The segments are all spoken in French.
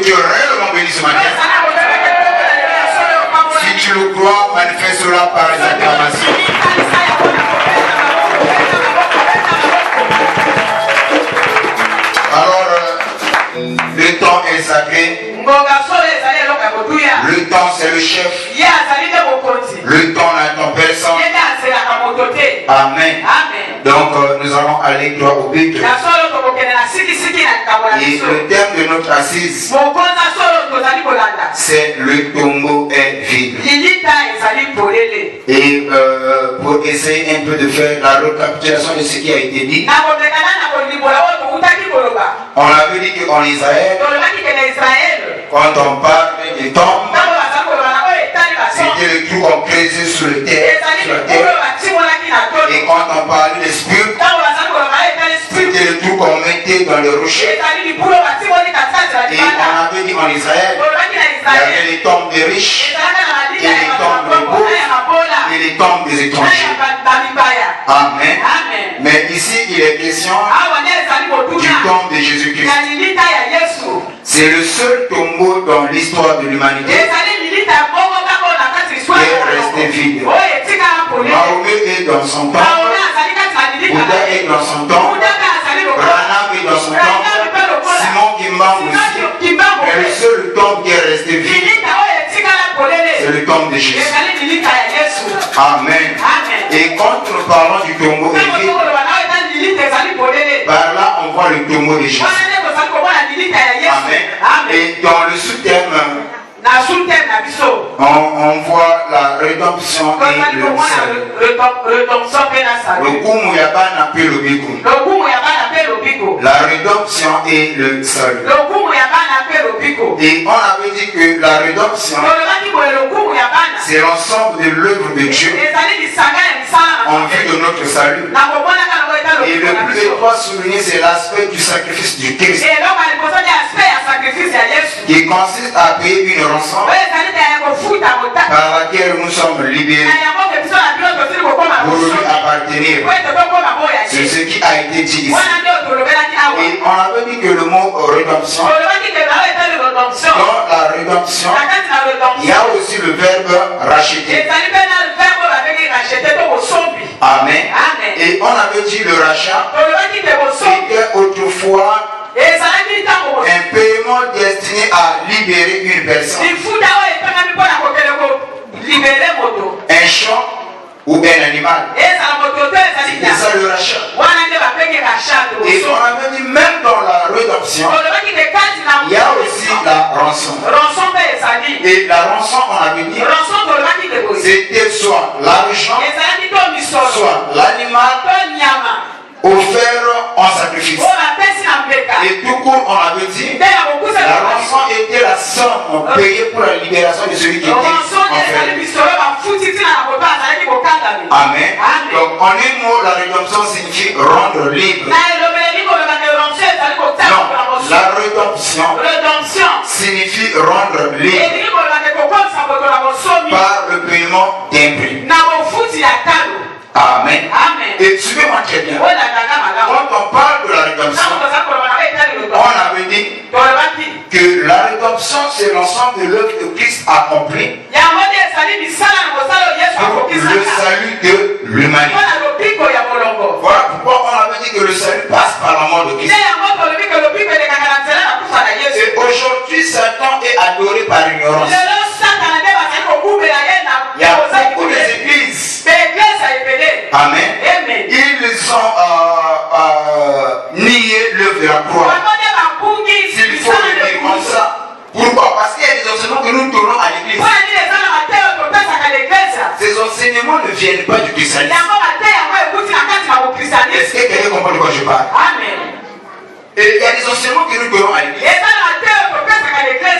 tu es réellement béni ce matin? Si tu le crois, manifeste-la par les acclamations. Alors, le temps est sacré. Le temps, c'est le chef. Le temps n'attend personne. Amen. Donc, nous allons aller droit au but. Et le thème de notre assise, c'est le tombeau est vide. Et pour essayer un peu de faire la récapitulation de ce qui a été dit, on avait dit qu'en Israël, quand on parle des tombes, c'était le trou qu'on creusait sur la terre. Et quand on parlait des spirits, c'était le trou qu'on mettait dans les rochers. Et on avait dit en Israël, il y avait les tombes des riches, et les tombes des pauvres, et les tombes des étrangers. Amen. Mais ici, il est question du tombe de Jésus-Christ. C'est le seul tombeau dans l'histoire de l'humanité qui est resté vide. Mahomet est dans son temps, Bouddha est dans son temps, Branham est dans son temps, Simon Kimbangu aussi. Mais le seul tombe qui est resté vide, c'est le tombe de Jésus. Amen. Et quand nous parlons du tombeau vide, par là on voit le tombeau de Jésus. Amen. Et dans le sous-thème, on voit la rédemption et le salut. La rédemption et le salut. Et on avait dit que la rédemption, c'est l'ensemble de l'œuvre de Dieu en vue de notre salut. Et le plus étroit souligné, c'est l'aspect du sacrifice du Christ, qui consiste à payer une rançon par laquelle nous sommes libérés pour lui appartenir. C'est ce qui a été dit ici. Et on avait dit que le mot rédemption, dans la rédemption, il y a aussi le verbe racheter. Amen. Et on avait dit le rachat, c'était autrefois un paiement destiné à libérer une personne, un champ ou un animal. C'était ça le rachat. Et on avait dit même dans la rédemption, il y a aussi la rançon. Et la rançon, on avait dit, c'était soit l'argent, soit l'animal offert en sacrifice. Et tout court, on avait dit, la rançon était la somme payée pour la libération de celui qui était enfermé. Amen. Donc, en un mot, la rédemption signifie rendre libre. Non, la rédemption signifie rendre libre par le paiement d'un prix. Amen. Et suivez-moi très bien. Quand on parle de la rédemption, on avait dit que la rédemption, c'est l'ensemble de l'œuvre que Christ a accompli pour le salut de l'humanité. Voilà pourquoi on avait dit que le salut passe par la mort de Christ. Et aujourd'hui, Satan est adoré par l'ignorance. Il y a beaucoup d'églises. Amen. Ils ont nié l'œuvre de la croix. S'il faut le dire comme ça. Pourquoi? Parce qu'il y a des enseignements que nous donnons à l'église. Ces enseignements ne viennent pas du christianisme. Est-ce que quelqu'un comprend de quoi je parle? Et il y a des enseignements que nous donnons à l'église.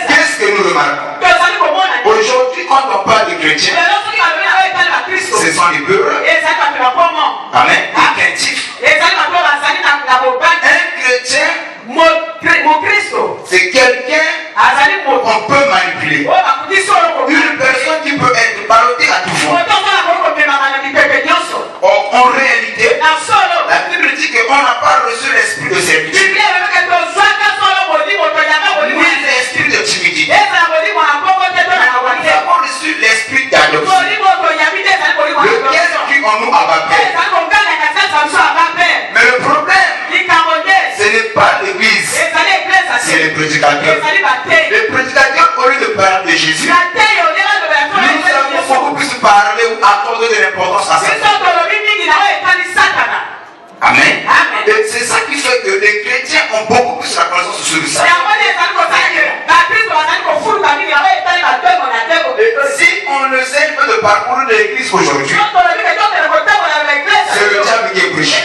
Qu'est-ce que nous remarquons? Aujourd'hui, quand on parle des chrétiens, ce sont les peureux. Amen. Les craintifs. Un chrétien, c'est quelqu'un qu'on peut manipuler. Une personne qui peut être ballottée à tout fond. En réalité, la Bible dit qu'on n'a pas reçu l'esprit de servitude, ni l'esprit de ont beaucoup plus la connaissance de celui-ci. Si on ne sait pas de parcourir de l'église aujourd'hui, c'est le diable qui est prêché.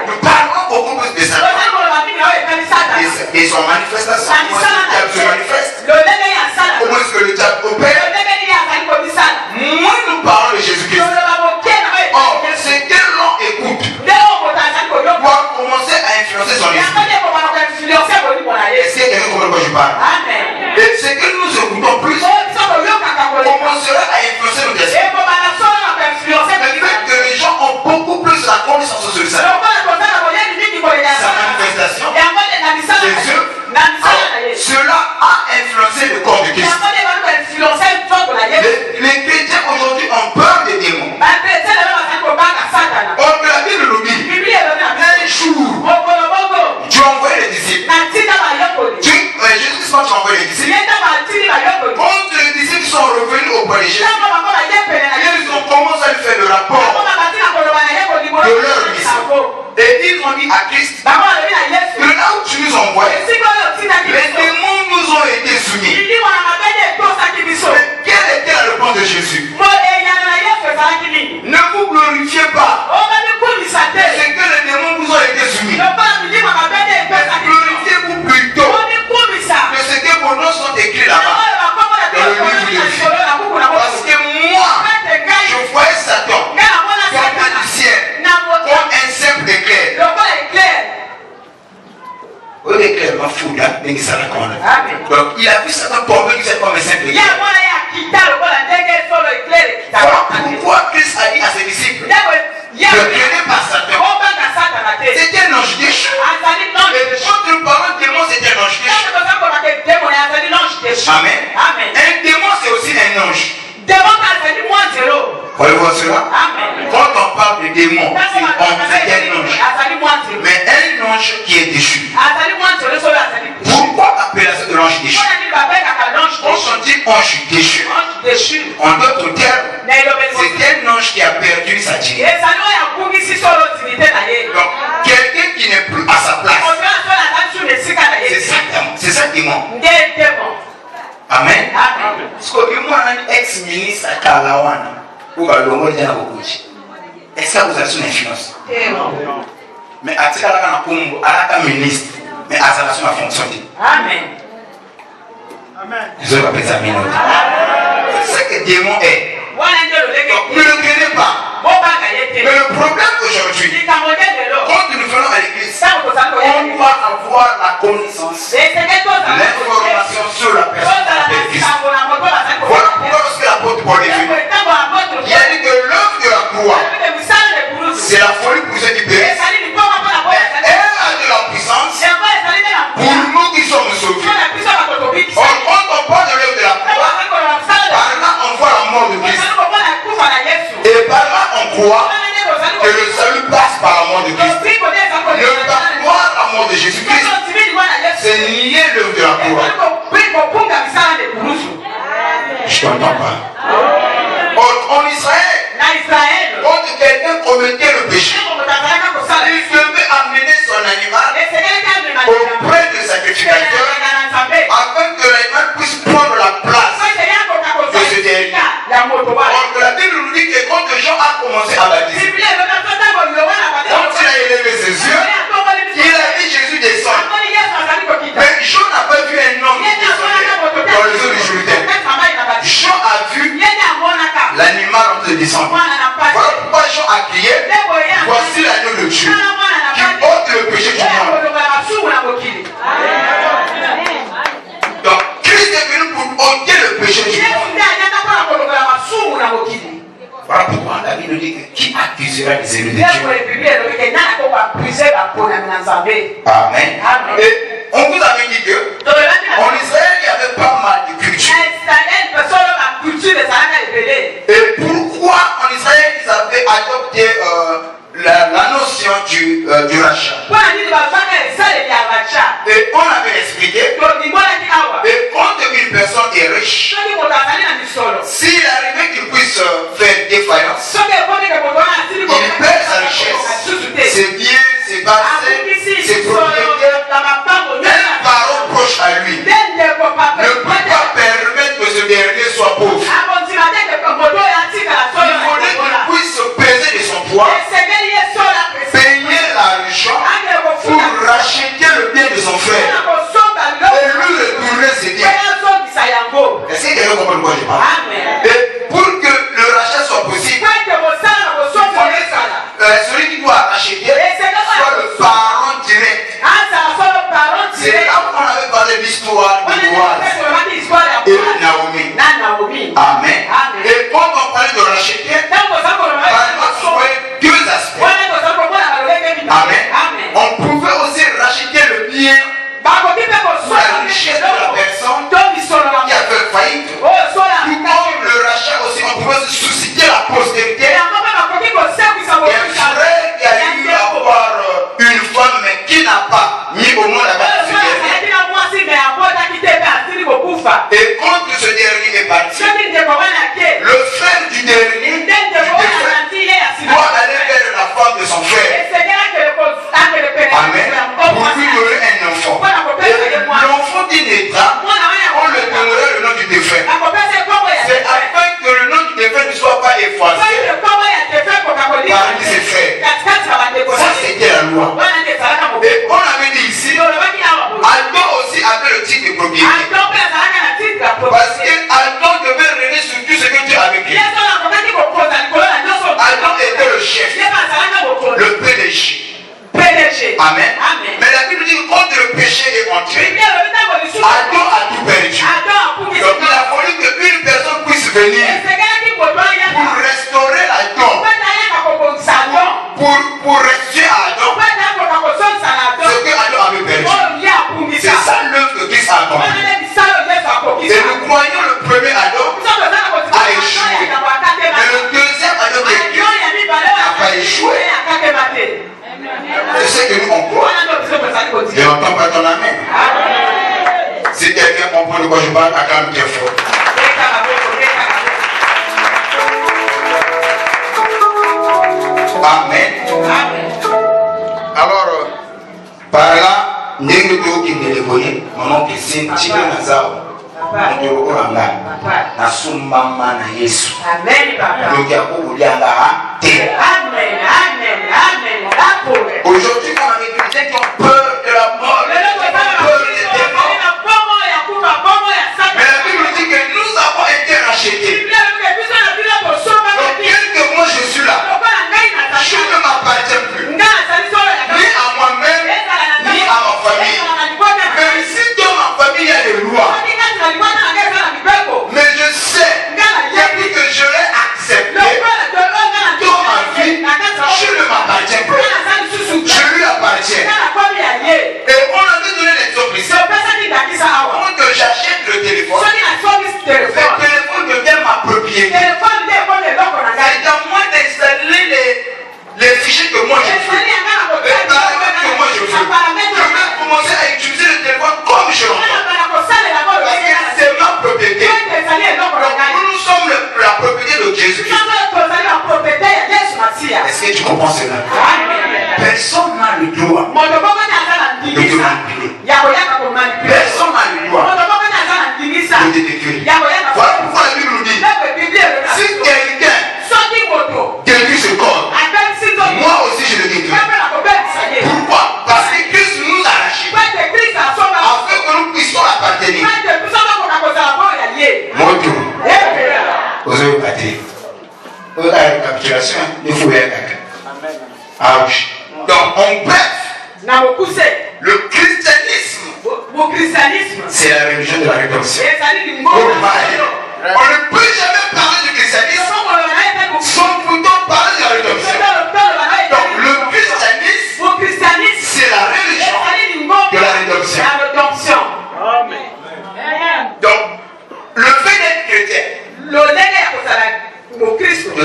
Nous parlons beaucoup plus de ça. Et son manifestation, comment est-ce que le diable se manifeste? Comment est-ce que le diable opère? Moins nous parlons de Jésus-Christ. Or, c'est que l'on écoute doit commencer à influencer son esprit. Est-ce qu'il y a quelqu'un qui comprend de quoi je parle? Et c'est que nous écoutons plus, commencera à influencer notre esprit. Le fait que les gens ont beaucoup plus la connaissance de celui-ci. Sa manifestation, ses œuvres, cela a influencé le corps de Christ. Les chrétiens aujourd'hui ont peur des démons. Or que la Bible nous dit, un jour, tu as envoyé les disciples. Jésus-Christ, quand tu as envoyé les disciples, quand les disciples sont revenus auprès de Jésus, ils ont commencé à lui faire le rapport de leur mission. Et ils ont dit à Christ, que là où tu nous envoies, les démons nous ont été soumis. Mais quelle était la réponse de Jésus? Ne vous glorifiez pas. C'est que les démons vous ont été soumis. Glorifiez-vous plutôt que ce que vos noms sont écrits là-bas dans le livre de vie. Parce que moi, je voyais Satan tomber du ciel comme un simple éclair. Oui, l'éclair m'a foutu là, mais ça l'a connu. Donc il a vu Satan tomber du ciel comme un simple éclair. Voilà pourquoi Christ a dit à ses disciples, ne craignez pas Satan. C'était un ange déchu. Et quand nous parlons de démon, c'était un ange déchu. Amen. Un démon, c'est aussi un ange. Voyez-vous voir cela? Quand on parle de démon, on dit un ange. Mais un ange qui est déchu. Pourquoi appellation de l'ange déchu? Quand on dit ange déchu, en d'autres termes, c'est un ange qui a perdu sa dignité. Donc, quelqu'un qui n'est plus à sa place, c'est ça démon. Amen. Parce que moi, un ex-ministre à Kalawana, ou à Longo, est-ce que vous avez une influence? Mais à Tika Kumbu, à la ministre, mais à sa relation a fonctionné. Amen. Je vais appeler ça minute. C'est ce que démon est. Donc, ne le craignez pas. Mais le problème aujourd'hui, quand nous venons à l'église, on doit avoir la connaissance, l'information sur la personne de Christ. Voilà pourquoi lorsque l'apôtre Paul est venu, il a dit que l'œuvre de la croix, c'est la folie pour ceux qui périssent. Elle a de la puissance pour nous qui sommes sauvés. Or, quand on parle de l'œuvre de la croix, par là on voit la mort de Christ. Et par là on croit que le salut passe par la mort de Christ. Ne pas croire la mort de Jésus-Christ, c'est nier l'œuvre de la croix. Je t'entends pas. Or, en Israël, quand quelqu'un commettait le péché, il devait amener son animal auprès du sacrificateur afin que l'animal puisse prendre la place de ce dernier. Or, la Bible nous dit que quand Jean a commencé à baptiser, quand il a élevé ses yeux, il a vu Jésus descendre. Mais Jean n'a pas vu un homme qui descendait dans les eaux du Jourdain. Jean a vu l'animal en train de descendre. Voilà pourquoi Jean a crié, voici l'agneau de Dieu qui ôte le péché du monde. Donc Christ est venu pour ôter le péché du monde. Voilà pourquoi la Bible dit que qui accusera les ennemis de Dieu? Amen. Et on vous avait dit que en Israël il y avait pas mal de cultures. Et pourquoi en Israël ils avaient adopté la notion du rachat? Et on avait expliqué, et quand une personne est riche, s'il arrivait qu'il puisse faire défaillance, il perd sa richesse, ses biens, ses bases, ses loi. Et on avait dit ici, Adam aussi avait le titre de propriété. Parce que Adam devait régner sur tout ce que Dieu avait créé. Adam était le chef, le PDG. Amen. Mais la Bible dit que quand le péché est entré, Adam a tout perdu. Donc il a fallu qu'une personne puisse venir pour restaurer Adam, pour restituer à Adam ce que Adam avait perdu. C'est ça l'œuvre que Christ a accompli. Et nous croyons le premier Adam a échoué. Mais le deuxième Adam n'a pas échoué. C'est ce que nous on croit. Je n'entends pas ton amen. Si quelqu'un comprend de quoi je parle, acclame bien fort. Amen. Alors, par là, nous devons nous débrouiller. Maman qui s'est tirée dans la salle. Nous devons nous rendre. Na sumama na Yesu. Amen, papa. Donc, il y a beaucoup de gens là. Amen, amen, amen. Aujourd'hui, on a des gens qui ont peur de la mort. Peur des démons. Mais la Bible dit que nous avons été rachetés. Donc, quelques mois, je suis là. Je ne m'appartiens plus. Ni à moi-même, ni à ma famille. Même si dans ma famille, il y a des lois. Mais je sais, depuis que je l'ai accepté, dans ma vie, je ne m'appartiens plus. Je lui appartiens. Et on avait donné l'exemple ici. Quand j'achète le téléphone, le téléphone devient ma propriété. C'est à moi d'installer les fichiers que moi je veux, les paramètres que moi je veux. Je vais commencer à utiliser le téléphone comme je l'entends. Parce que c'est ma propriété. Donc nous sommes la propriété de Jésus-Christ. Est-ce que tu comprends cela? Personne n'a le droit de te manipuler. Personne n'a le droit de te détruire. Voilà pourquoi la Bible nous dit, si quelqu'un détruit ce corps, moi aussi je le détruis. Pourquoi? Parce que Christ nous a rachés afin que nous puissions appartenir. Mon tour. Vous avez battu. Vous avez la récapitulation, il faut y aller. Donc, en bref, le christianisme, c'est la religion de la rédemption. On ne peut jamais parler du christianisme sans pourtant parler de la rédemption. Donc, le christianisme, c'est la religion de la rédemption. Donc, le fait d'être chrétien, nous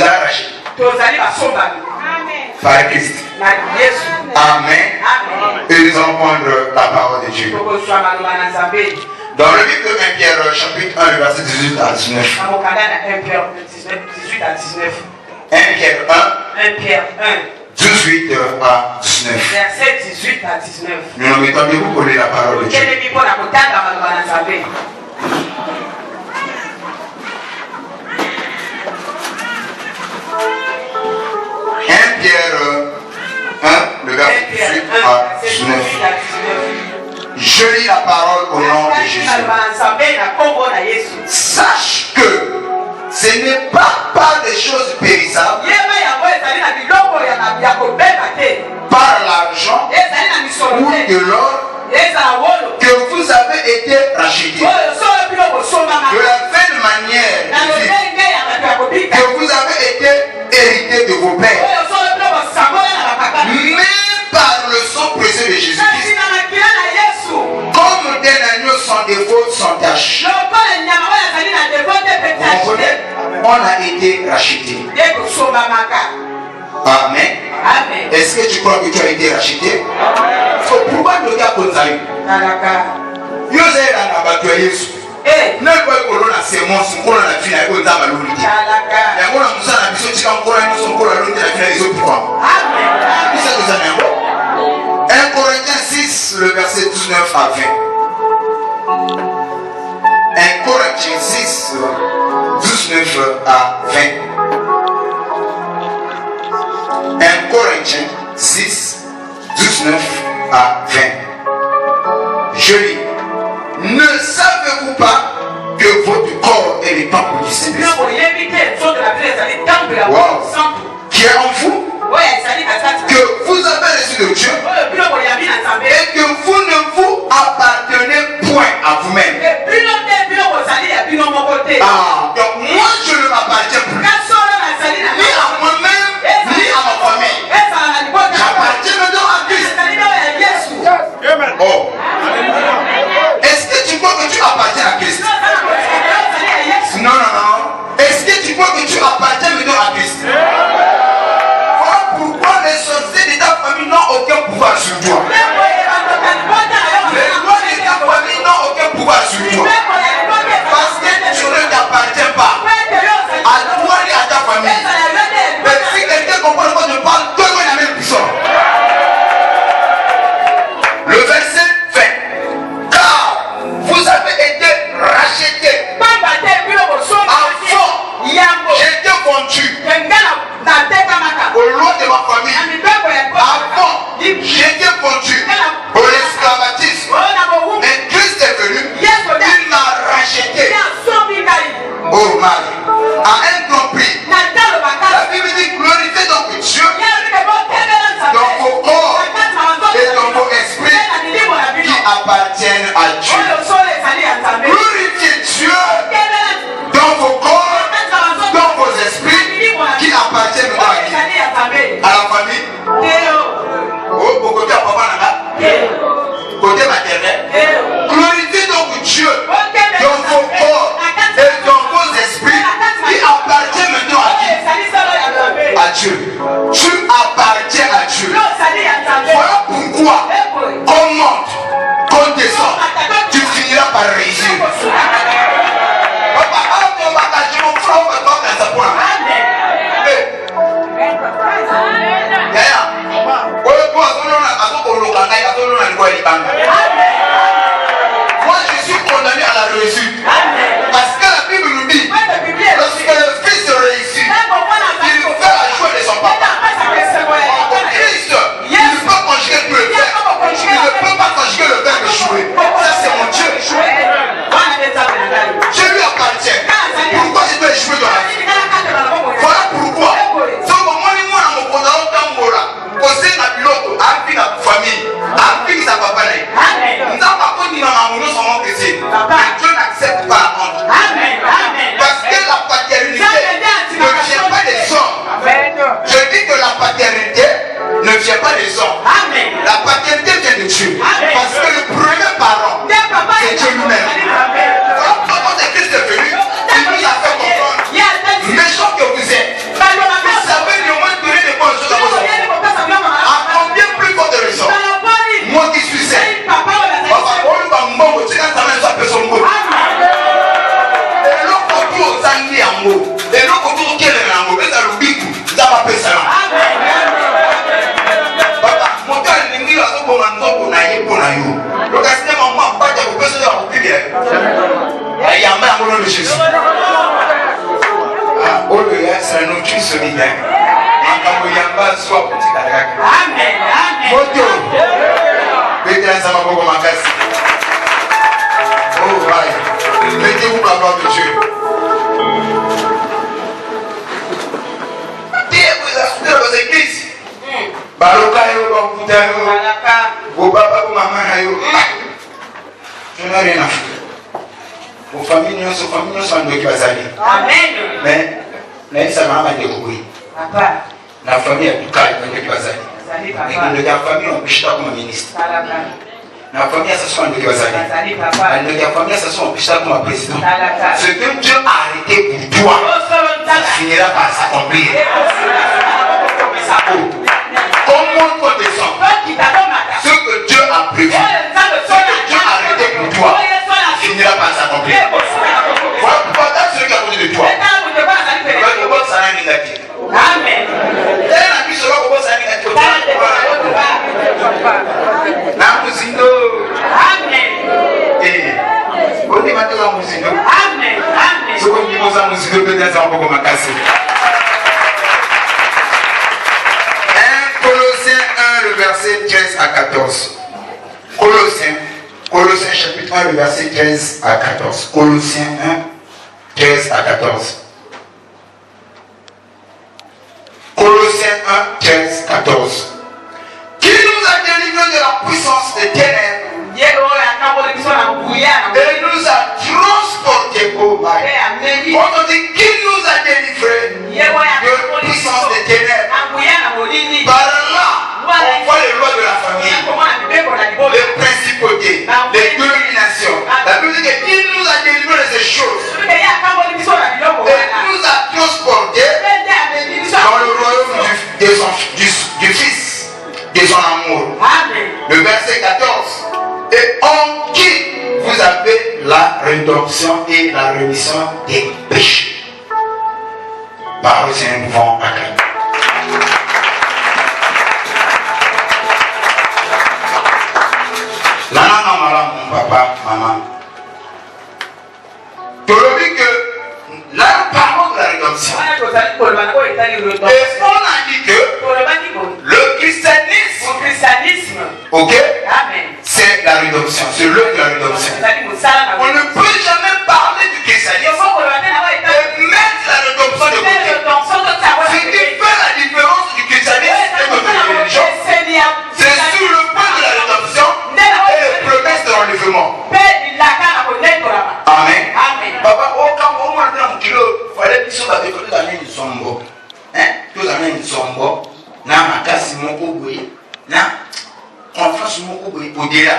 a arraché par Christ. Amen. Et nous allons prendre la parole de Dieu. Dans le livre de 1 Pierre, chapitre 1, verset 18 à 19. 1 Pierre 1, 18 à 19. Verset 18 à 19. Nous nous mettons debout pour lire la parole de Dieu. 1 Pierre 1, le verset 18 à 19. Je lis la parole au nom de Jésus. Sache que ce n'est pas par des choses périssables, par l'argent ou de l'or, que vous avez été rachetés. De la même manière que vous avez été hérités de vos pères. Mais par le sang précieux de Jésus-Christ, comme des agneaux sans défaut, sans tache. Vous comprenez? On a été rachetés. Amen. Est-ce que tu crois que tu as été racheté? Pourquoi le gars comme ça? Corinthiens 6, le verset 19 à 20. 1 Corinthiens 6, 19 à 20. 1 Corinthiens 6, 19 à 20. Je lis. Ne savez-vous pas que votre corps est le temple du Saint-Esprit qui est en vous, que vous avez reçu de Dieu et que vous ne vous appartenez point à vous-même. Ah, donc moi je ne m'appartiens plus ni à moi-même ni à ma famille. J'appartiens maintenant à Christ. Oh. Est-ce que tu crois que tu appartiens à Christ? Non, non, non. Est-ce que tu crois que tu appartiens maintenant à Christ? Voilà pourquoi les sorciers de ta famille n'ont aucun pouvoir sur toi. Les lois de ta famille n'ont aucun pouvoir sur toi. Parce que tu ne t'appartiens pas à toi et à ta famille. Mais si quelqu'un comprend de quoi je parle, donne-moi la même puissance. Le verset 20. Car vous avez été rachetés. Avant, j'étais vendu aux lois de ma famille. Avant, j'étais vendu au esclavagisme. Mais Christ est venu, il m'a racheté. Oh Marie, à un grand prix. La Bible dit glorifiez donc Dieu dans vos corps et dans vos esprits qui appartiennent à Dieu. Glorifiez Dieu dans vos corps, dans vos esprits qui appartiennent à qui? À la famille. Oh, au côté à papa Nana. Côté maternel. Glorifiez donc Dieu dans vos corps et dans vos esprits qui appartiennent maintenant à qui? À Dieu. Tu appartiens à Dieu. Voilà pourquoi qu'on monte, qu'on descend, tu finiras par réussir. Moi je suis condamné à la réussite. Parce que la Bible nous dit, lorsque le fils réussit, il fait la joie de son papa. Christ, il ne peut pas conjuguer tout le verbe. Il ne peut pas conjuguer le verbe échouer. Ça c'est mon Dieu. Je lui appartiens. Pourquoi je dois échouer dans la vie? Voilà pourquoi. Dieu n'accepte pas la honte. Parce que la paternité ne vient pas des hommes. Je dis que la paternité ne vient pas des hommes. La paternité vient de Dieu. Parce que le premier parent, c'est Dieu lui-même. Quand Christ est venu, il nous a fait comprendre, méchant que vous êtes, vous savez néanmoins donner des bonnes choses à vos enfants. À combien plus forte raison? Moi qui suis saint. Mettez-vous la gloire de Dieu. Vous vos églises. Baloka yo, Bakuta yo, vos papas, vos mamans yo. Je n'ai rien à foutre. Vos familles sont en qui va s'allier. Mais, ça m'a découvert. La famille est tout calme qui va s'allier. Et la famille, on peut comme ministre. La famille, ça soit un qui va s'allier. La famille, ça soit un comme président. Ce que Dieu a arrêté pour toi, ça finira par s'accomplir. Comment on descend? Ce que Dieu a prévu, ce que Dieu a arrêté pour toi, finira par s'accomplir. Voilà pourquoi tu as celui qui a côté de toi. Amen. Colossiens 1, le verset 13 à 14. Colossiens chapitre 1, le verset 13 à 14. Colossiens 1, 13 à 14. Colossiens 1, 13, 14. Qui nous a délivrés de la puissance des ténèbres et nous a transportés au mal. Quand on dit qui nous a délivrés de la puissance des ténèbres, par là, on voit les lois de la famille, les principautés, les dominations. La Bible dit qu'il nous a délivrés de ces choses et nous a transportés dans le royaume du Fils, de son amour. Le verset 14. Et en qui vous avez la rédemption et la rémission des péchés. Par aussi nous pouvons acclamer. Là, mon papa, maman. Tu as vu que là, nous parlons de la rédemption. Et on a dit que le christianisme, ok, c'est la rédemption, c'est l'œuvre de la rédemption. On ne peut jamais parler du christianisme et mettre la rédemption de côté. Ce qui fait la différence du christianisme et de notre religion, c'est sur le point de la rédemption et les promesses de l'enlèvement. Amen. Papa, au moins dans mon kilo, il fallait que ça soit dans les sombo. Tous les années sombo. Na makasi moko boye. Na confiance moko boye au-delà.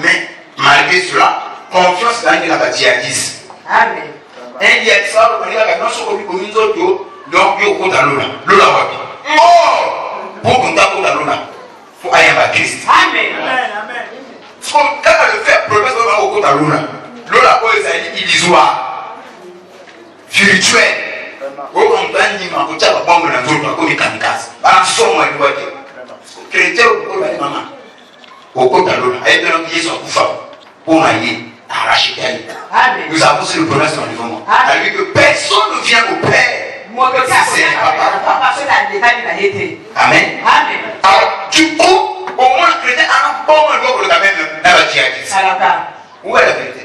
Mais malgré cela, confiance dans les djihadistes. Amen. Un djihadiste, ça va venir avec nous sur le comité audio. Donc, il faut dans l'eau. L'eau là, ouais. Oh! Pour qu'on tape dans l'eau là, il faut aller à Christ. Amen. Amen. Quand on le fait, promesse au côté de l'eau là. L'eau là, c'est illusoire. Spirituel. On va dire que tu as bombe dans l'eau, comme kamikaze. Par son moi, il doit dire. Chrétien, au côté de maman. Au côté de l'eau là. Et de l'eau qui est son coup pour m'ailler. Arracher. Nous avons aussi le promesse dans le mouvement. C'est-à-dire que personne ne vient au Père. C'est papa. Amen. Alors, du coup, au moins, le chrétien a un bon moment pour le gamin de la djihadiste. Où est la vérité?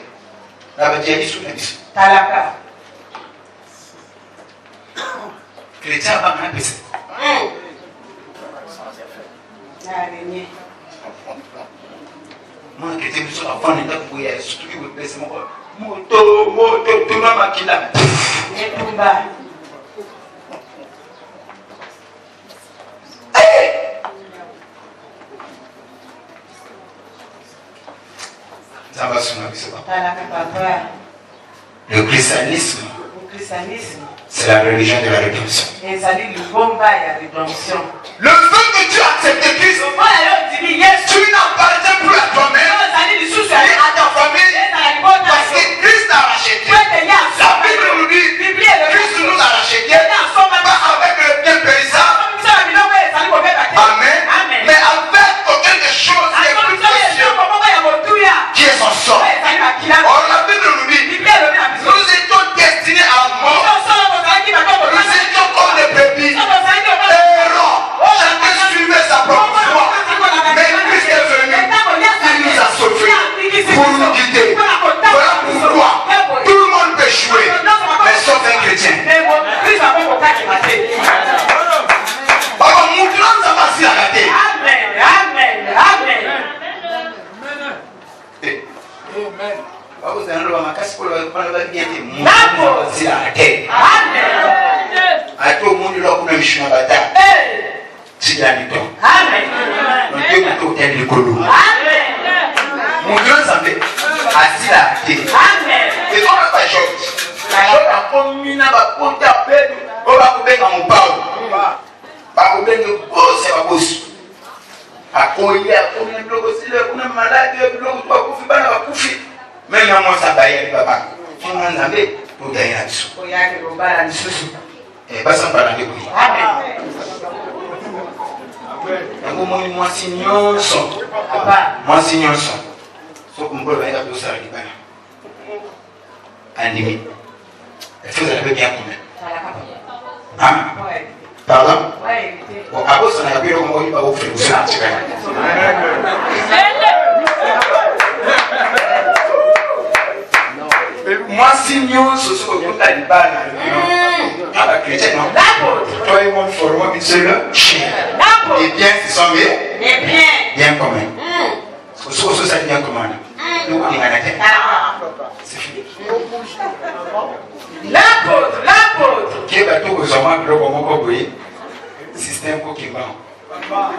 La djihadiste ou la djihadiste? Chrétien va un peu. Moi, chrétien, je suis en train de vous dire, surtout que vous laissez moto, tout le monde qui l'a. Ça va sur ma vie, c'est pas. Le christianisme, c'est la religion de la rédemption. Le fait que tu acceptes Christ, tu n'appartiens plus à toi-même, ni à ta famille, parce que Christ t'a racheté. La Bible nous dit, Christ nous a racheté, pas avec le bien périssable. Amen. Mais avec quelque chose qui est plus précieux, qui est son sang. Or la Bible nous dit, nous étions destinés à mort. Nous étions comme des brebis, errants. Chacun suivait sa propre voie. Mais Christ est venu, il nous a sauvés pour nous guider. Voilà pourquoi tout le monde peut jouer, mais sauf un chrétien. Papa, mon grand, ça va s'y arrêter. Amen. Vous avez un casse pour le bien dit. C'est la tête. À tout le monde, là, vous même suis en bataille. C'est la nuit. Donc, Dieu m'a tout le colo. Mon grand, ça fait assis la tête. Et on n'a pas de chose. La chose a commis à ma côte à peine. On va couper dans mon pao. Pas couper de gauche, c'est pas gauche. À coller, à combien de blocs aussi, on est malade, blocs, toi, couffé, pas la couffé. Même moi, ça va y aller, papa. On en avait pour gagner la dessous. Et pas sans parler de lui. Moi, signor son. Moi, signor son. Sauf qu'on peut aller à tout ça, il va. En limite. Il faut que bien combien. Pardon? Bon, à cause de la vie, on va vous faire ça. Moi, si nous sommes au bout de la balle, à la chrétienne, toi et moi, il faut vraiment que c'est le chien. Les biens qui sont bien communs. Au ça bien commun. Nous, on est à la tête. C'est fini. L'apôtre. Qui est tout aux hommes, le bon mot, système pour qui va. Papa.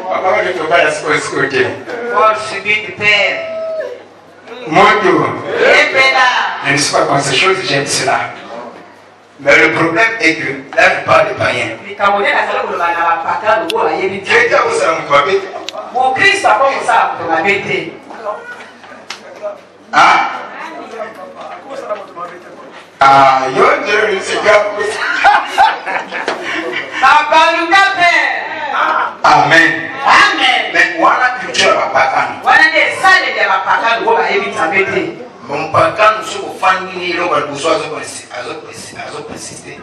Papa, je ne peux pas la côté. Paul subit du père. Moi, tout. Je ne sais pas comment ces choses, j'aime cela. Mais le problème est que la plupart des païens. Amen. Mais voilà culture à Pacan. Mon Pacan, nous sommes familles, nous avons besoin de persister.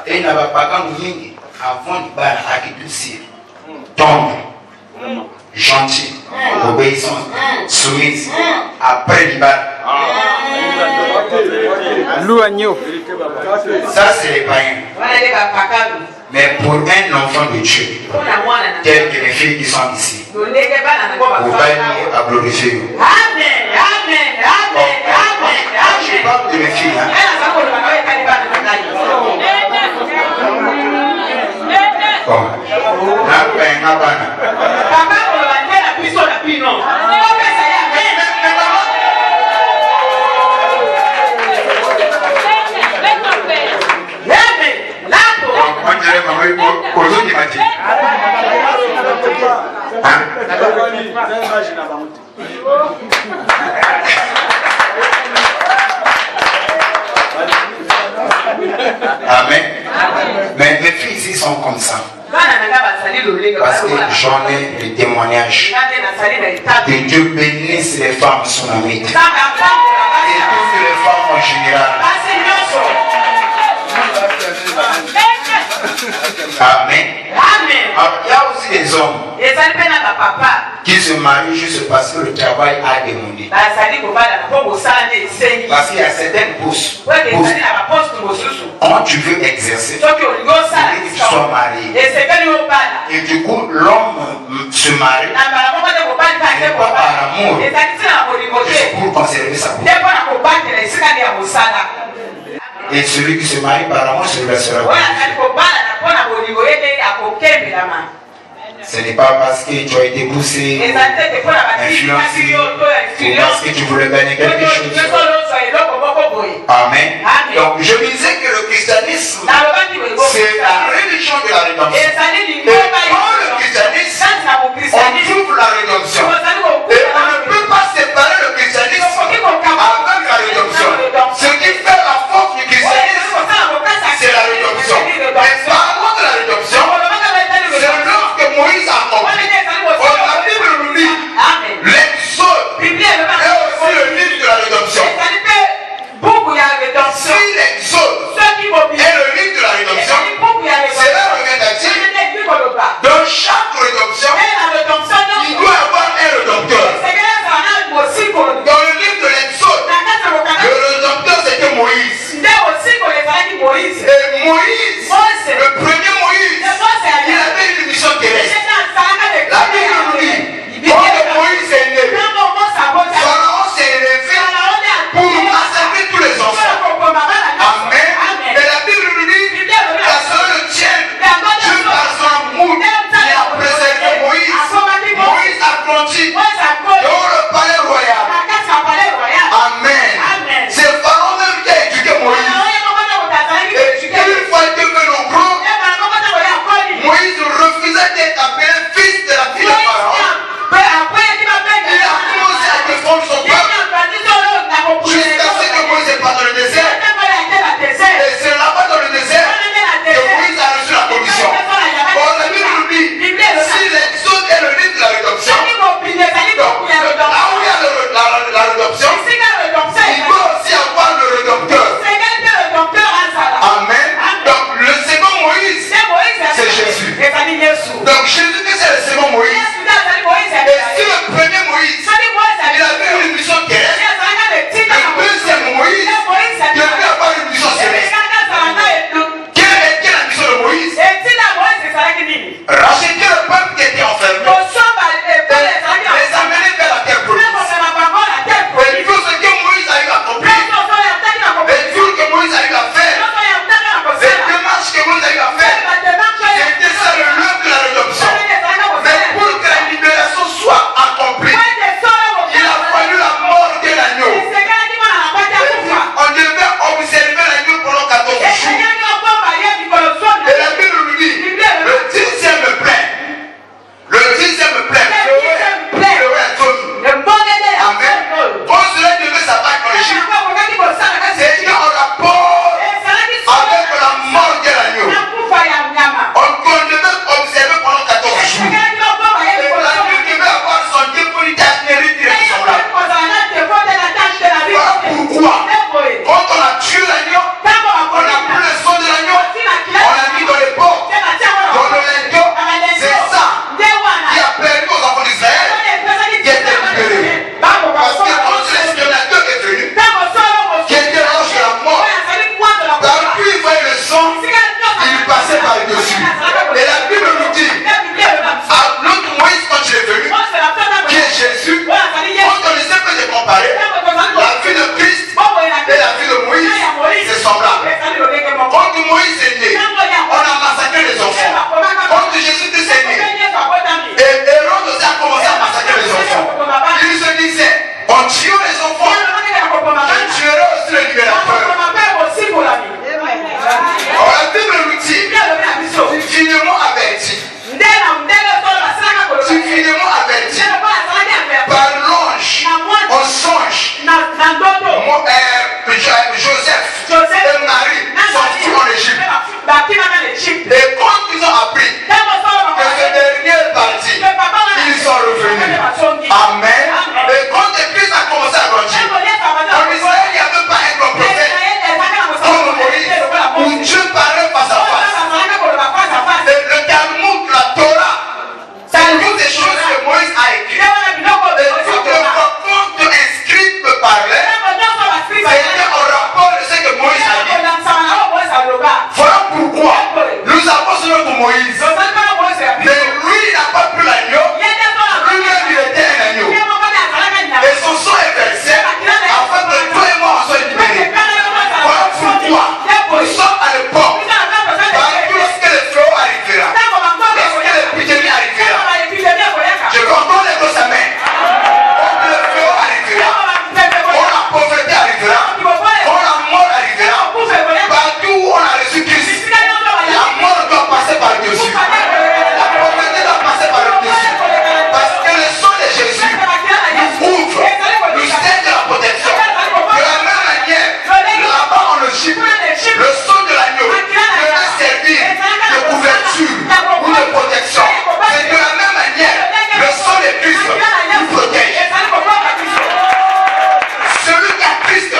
Et nous avons Pacan, nous avant de battre à qui tendre, gentil, obéissant, soumise, après le battre. Ça, c'est les païens. Mais pour un enfant de Dieu, tel que les filles qui sont ici, vous allez à glorifier. Amen. Je parle de mes filles. Amen. Mais mes filles ici sont comme ça. Parce que j'en ai des témoignages. Que Dieu bénisse les femmes son ami. Et toutes les femmes en général. Amen. Il y a aussi des hommes qui se marient juste parce que le travail a demandé. Parce qu'il y a certaines postes. Quand tu veux exercer, il faut que tu sois marié. Et du coup, l'homme se marie. Mais pas par amour. C'est pour conserver sa peau. Et celui qui se marie par amour, celui-là sera ce n'est pas parce que tu as été poussé, influencé, ou parce que tu voulais gagner quelque chose. Amen. Donc je disais que le christianisme, c'est la religion de la rédemption. Et dans le christianisme, on trouve la rédemption. Et on ne peut pas séparer le christianisme avec la rédemption. Ce qui fait la force du christianisme, c'est la rédemption. Mais parlons de la rédemption, c'est lorsque Moïse a compris. La Bible nous dit l'exode est aussi le livre de la rédemption. Si l'exode est le livre de la rédemption, cela revient à dire dans chaque rédemption, il doit y avoir un rédempteur. Dans le livre de l'exode, le rédempteur c'était Moïse. Et Moïse, le premier Moïse, il avait une mission terrestre. La Bible nous dit, quand Moïse est né, Pharaon s'est élevé pour massacrer tous les enfants. Amen. Et la Bible nous dit, la sœur le tienne, Dieu par son amour, qui a préservé Moïse. Moïse a grandi dans le palais royal. Amen. C'est Pharaon même qui a éduqué Moïse. Et une fois devenu gros, par-dessus. Et la Bible nous dit, à l'autre Moïse quand il est venu, qui est Jésus, quand on essaie de comparer, la vie de Christ et la vie de Moïse, c'est semblable. Quand Moïse est né, on a massacré les enfants. Quand Jésus-Christ est né, et Hérode aussi a commencé à massacrer les enfants. Il se disait, en tuant les enfants, je tuerai aussi le libérateur. La Bible nous dit, finement averti. Finement averti par l'ange, en songe, Joseph et Marie sont tous en Égypte. Et quand ils ont appris que ce dernier est parti, ils sont revenus. Amen. Et quand Christ a commencé à grandir, en Israël, il n'y avait pas un grand prophète comme Moïse, où Dieu parlait face à face. Et le Talmud, la Torah, c'est toutes des choses que Moïse a écrites. Et toutes les rencontres inscrites me parlaient. C'était en rapport de ce que Moïse a dit. Voilà pourquoi nous avons ce nom de Moïse. Mais lui, il n'a pas pris l'agneau. Lui-même, il était un agneau. Et son sang est versé afin que toi et moi, on soit libérés. Voilà pourquoi nous sommes à l'époque. Lorsque le fléau arrivera, lorsque l'épidémie arrivera, je vais encore lever sa main. Quand le fléau arrivera, quand la pauvreté arrivera, quand la mort arrivera, partout où on a reçu Christ, la mort doit passer par-dessus. La pauvreté doit passer par-dessus. Parce que le sang de Jésus nous ouvre, nous cède la protection. De la même manière, là-bas en Égypte, le sang de l'agneau devait servir de couverture ou de protection. C'est de la même manière, le sang de Christ nous protège. Celui qui a Christ, la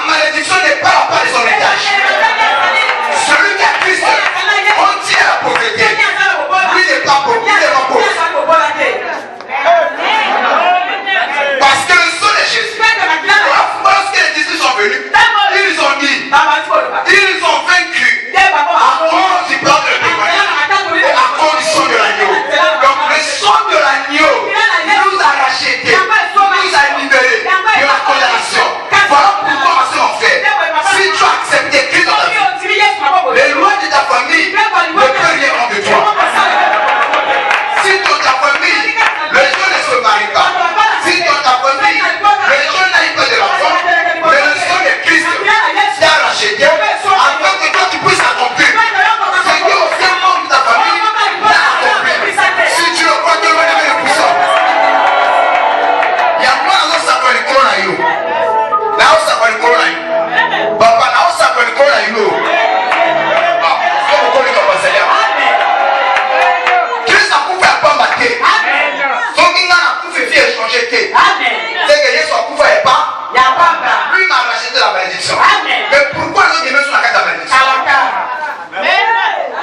malédiction n'est pas la part de son étage. Celui qui a Christ, on tient la pauvreté. Lui n'est pas pauvre, il n'est pas pauvre. Parce que le sang de Jésus, lorsque les disciples sont venus, ils ont dit, ils ont vaincu à cause du plan de témoignage et à cause du sang de l'agneau. Donc le sang de l'agneau nous a rachetés, nous a libérés de la condamnation. Voilà pourquoi ma soeur en fait. Si tu as accepté Christ dans ta vie, les lois de ta famille ne peuvent rien contre toi. Si dans ta famille, les gens ne se marient pas, si dans ta famille, les gens n'aillent pas de l'enfant, mais le sang de Christ t'a racheté afin que toi tu puisses accomplir ce qui aucun membre de ta famille n'a accompli. Si tu le crois, Dieu va lever le puissant. Il y a moi dans sa famille qu'on a eu. Là où ça va le courir. Papa, là où ça va le courir. Christ a coupé à pas mater. Son guinga a coupé vie et changé. C'est que Yesu a coupé à pas. Lui m'a racheté la malédiction. Mais pourquoi les autres ils sur la carte de la malédiction?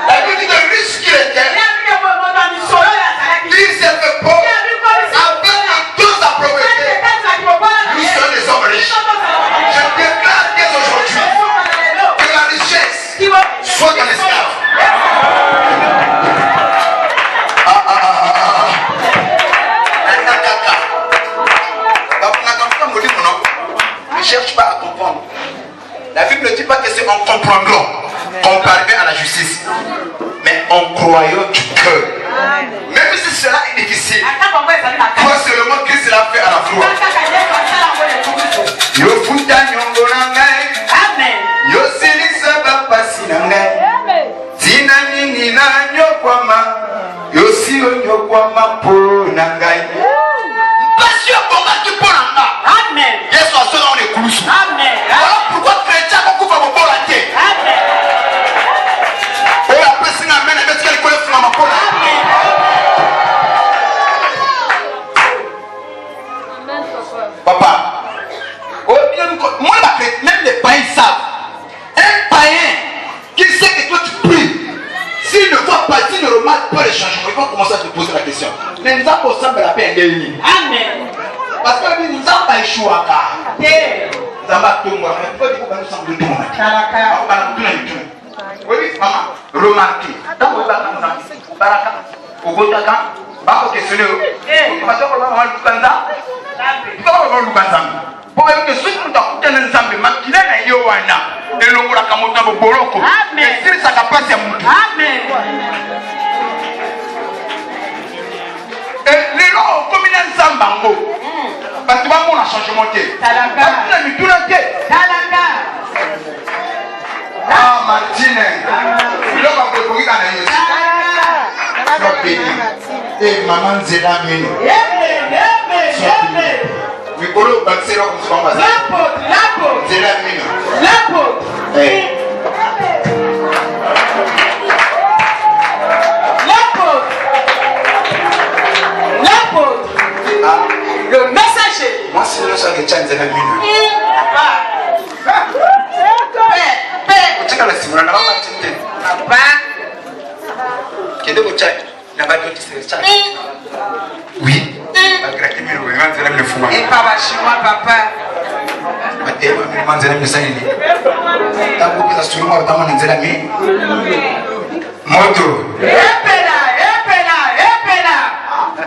La Bible dit que riche qu'il était, il s'est fait pauvre avec toute sa pauvreté. Nous sommes des hommes riches. Je déclare dès aujourd'hui que la richesse soit ton esclave. Ne cherche pas à comprendre. La Bible ne dit pas que c'est en comprenant qu'on parvient à la justice, mais en croyant du cœur. Même si cela est difficile, toi seulement Christ l'a fait à la croix. Yo futa nyongo nangai, yo silisa bapasi nangai, tina nini na nyokwama, yo si onyokwama po nangai. Mpasi okonga ki po nanga. Amen. Yesu asona on est kulusu. Amen. Voilà pourquoi chrétien kokufa bobola te. Amen. Ola pesi na mena betika likole funa mapola. Amen. Papa. Moi, même les païens savent. Un païen qui sait que toi tu pries, s'il ne voit pas, s'il ne remarque pas les changements, il va commencer à te poser la question. Mais nous avons ensemble la paix en Amen. Parce que nous avons pas échoué à car. Nous avons tout le monde. Oui, maman, remarqué. Dans le baraka, au Botaka, pas au questionnaire. Parce que on va le Kanda. Comment on va le Kanda? Pour que ceux qui ont écouté l'ensemble, maquillé na yowana, et l'on va kamoto au Boroko. Amen. Et ça capacité à monter. Amen. Et les gens comme ils ensemble bango. Parce que on a changé monter. Talaka. On a mis tout le thé. Talaka. Ah Martine. Il a pas préparé quand il est. Sois béni. Et maman Zéla Mino. Sois béni. Mikolo Baksero comme ça on va. L'apôtre. Zéla Mino. L'apôtre. L'apôtre. Le messager. Moi c'est le seul qui tient Zéla Mino. Oui. Et papa chez moi, papa.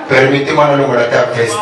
Permettez-moi de le relater à veste.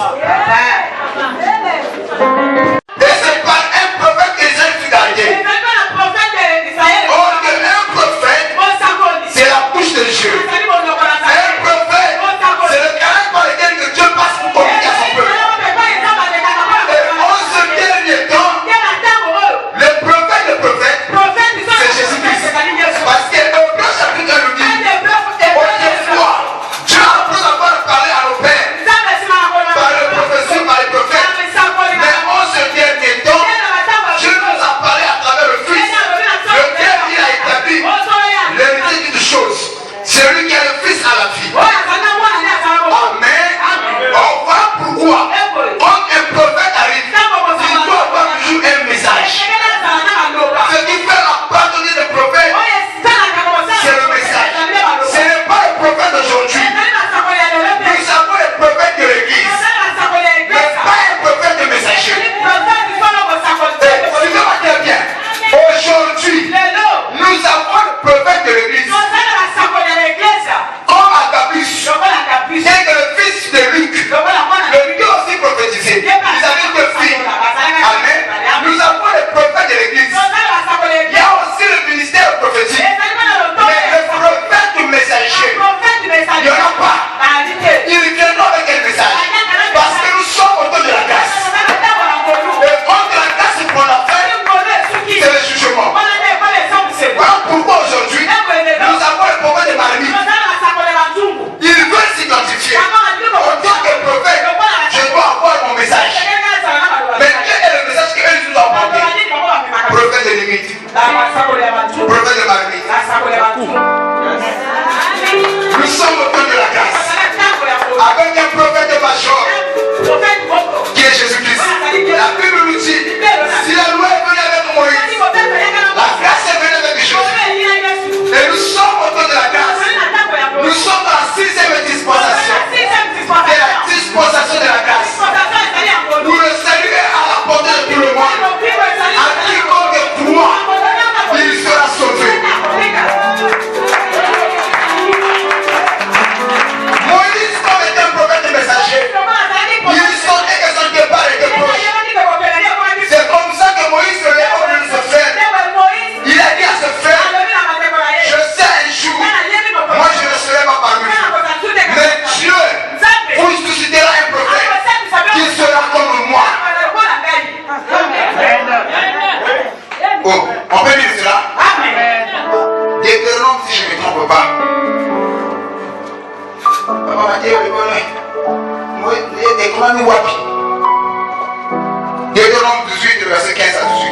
Deutéronome 18, verset 15 à 18.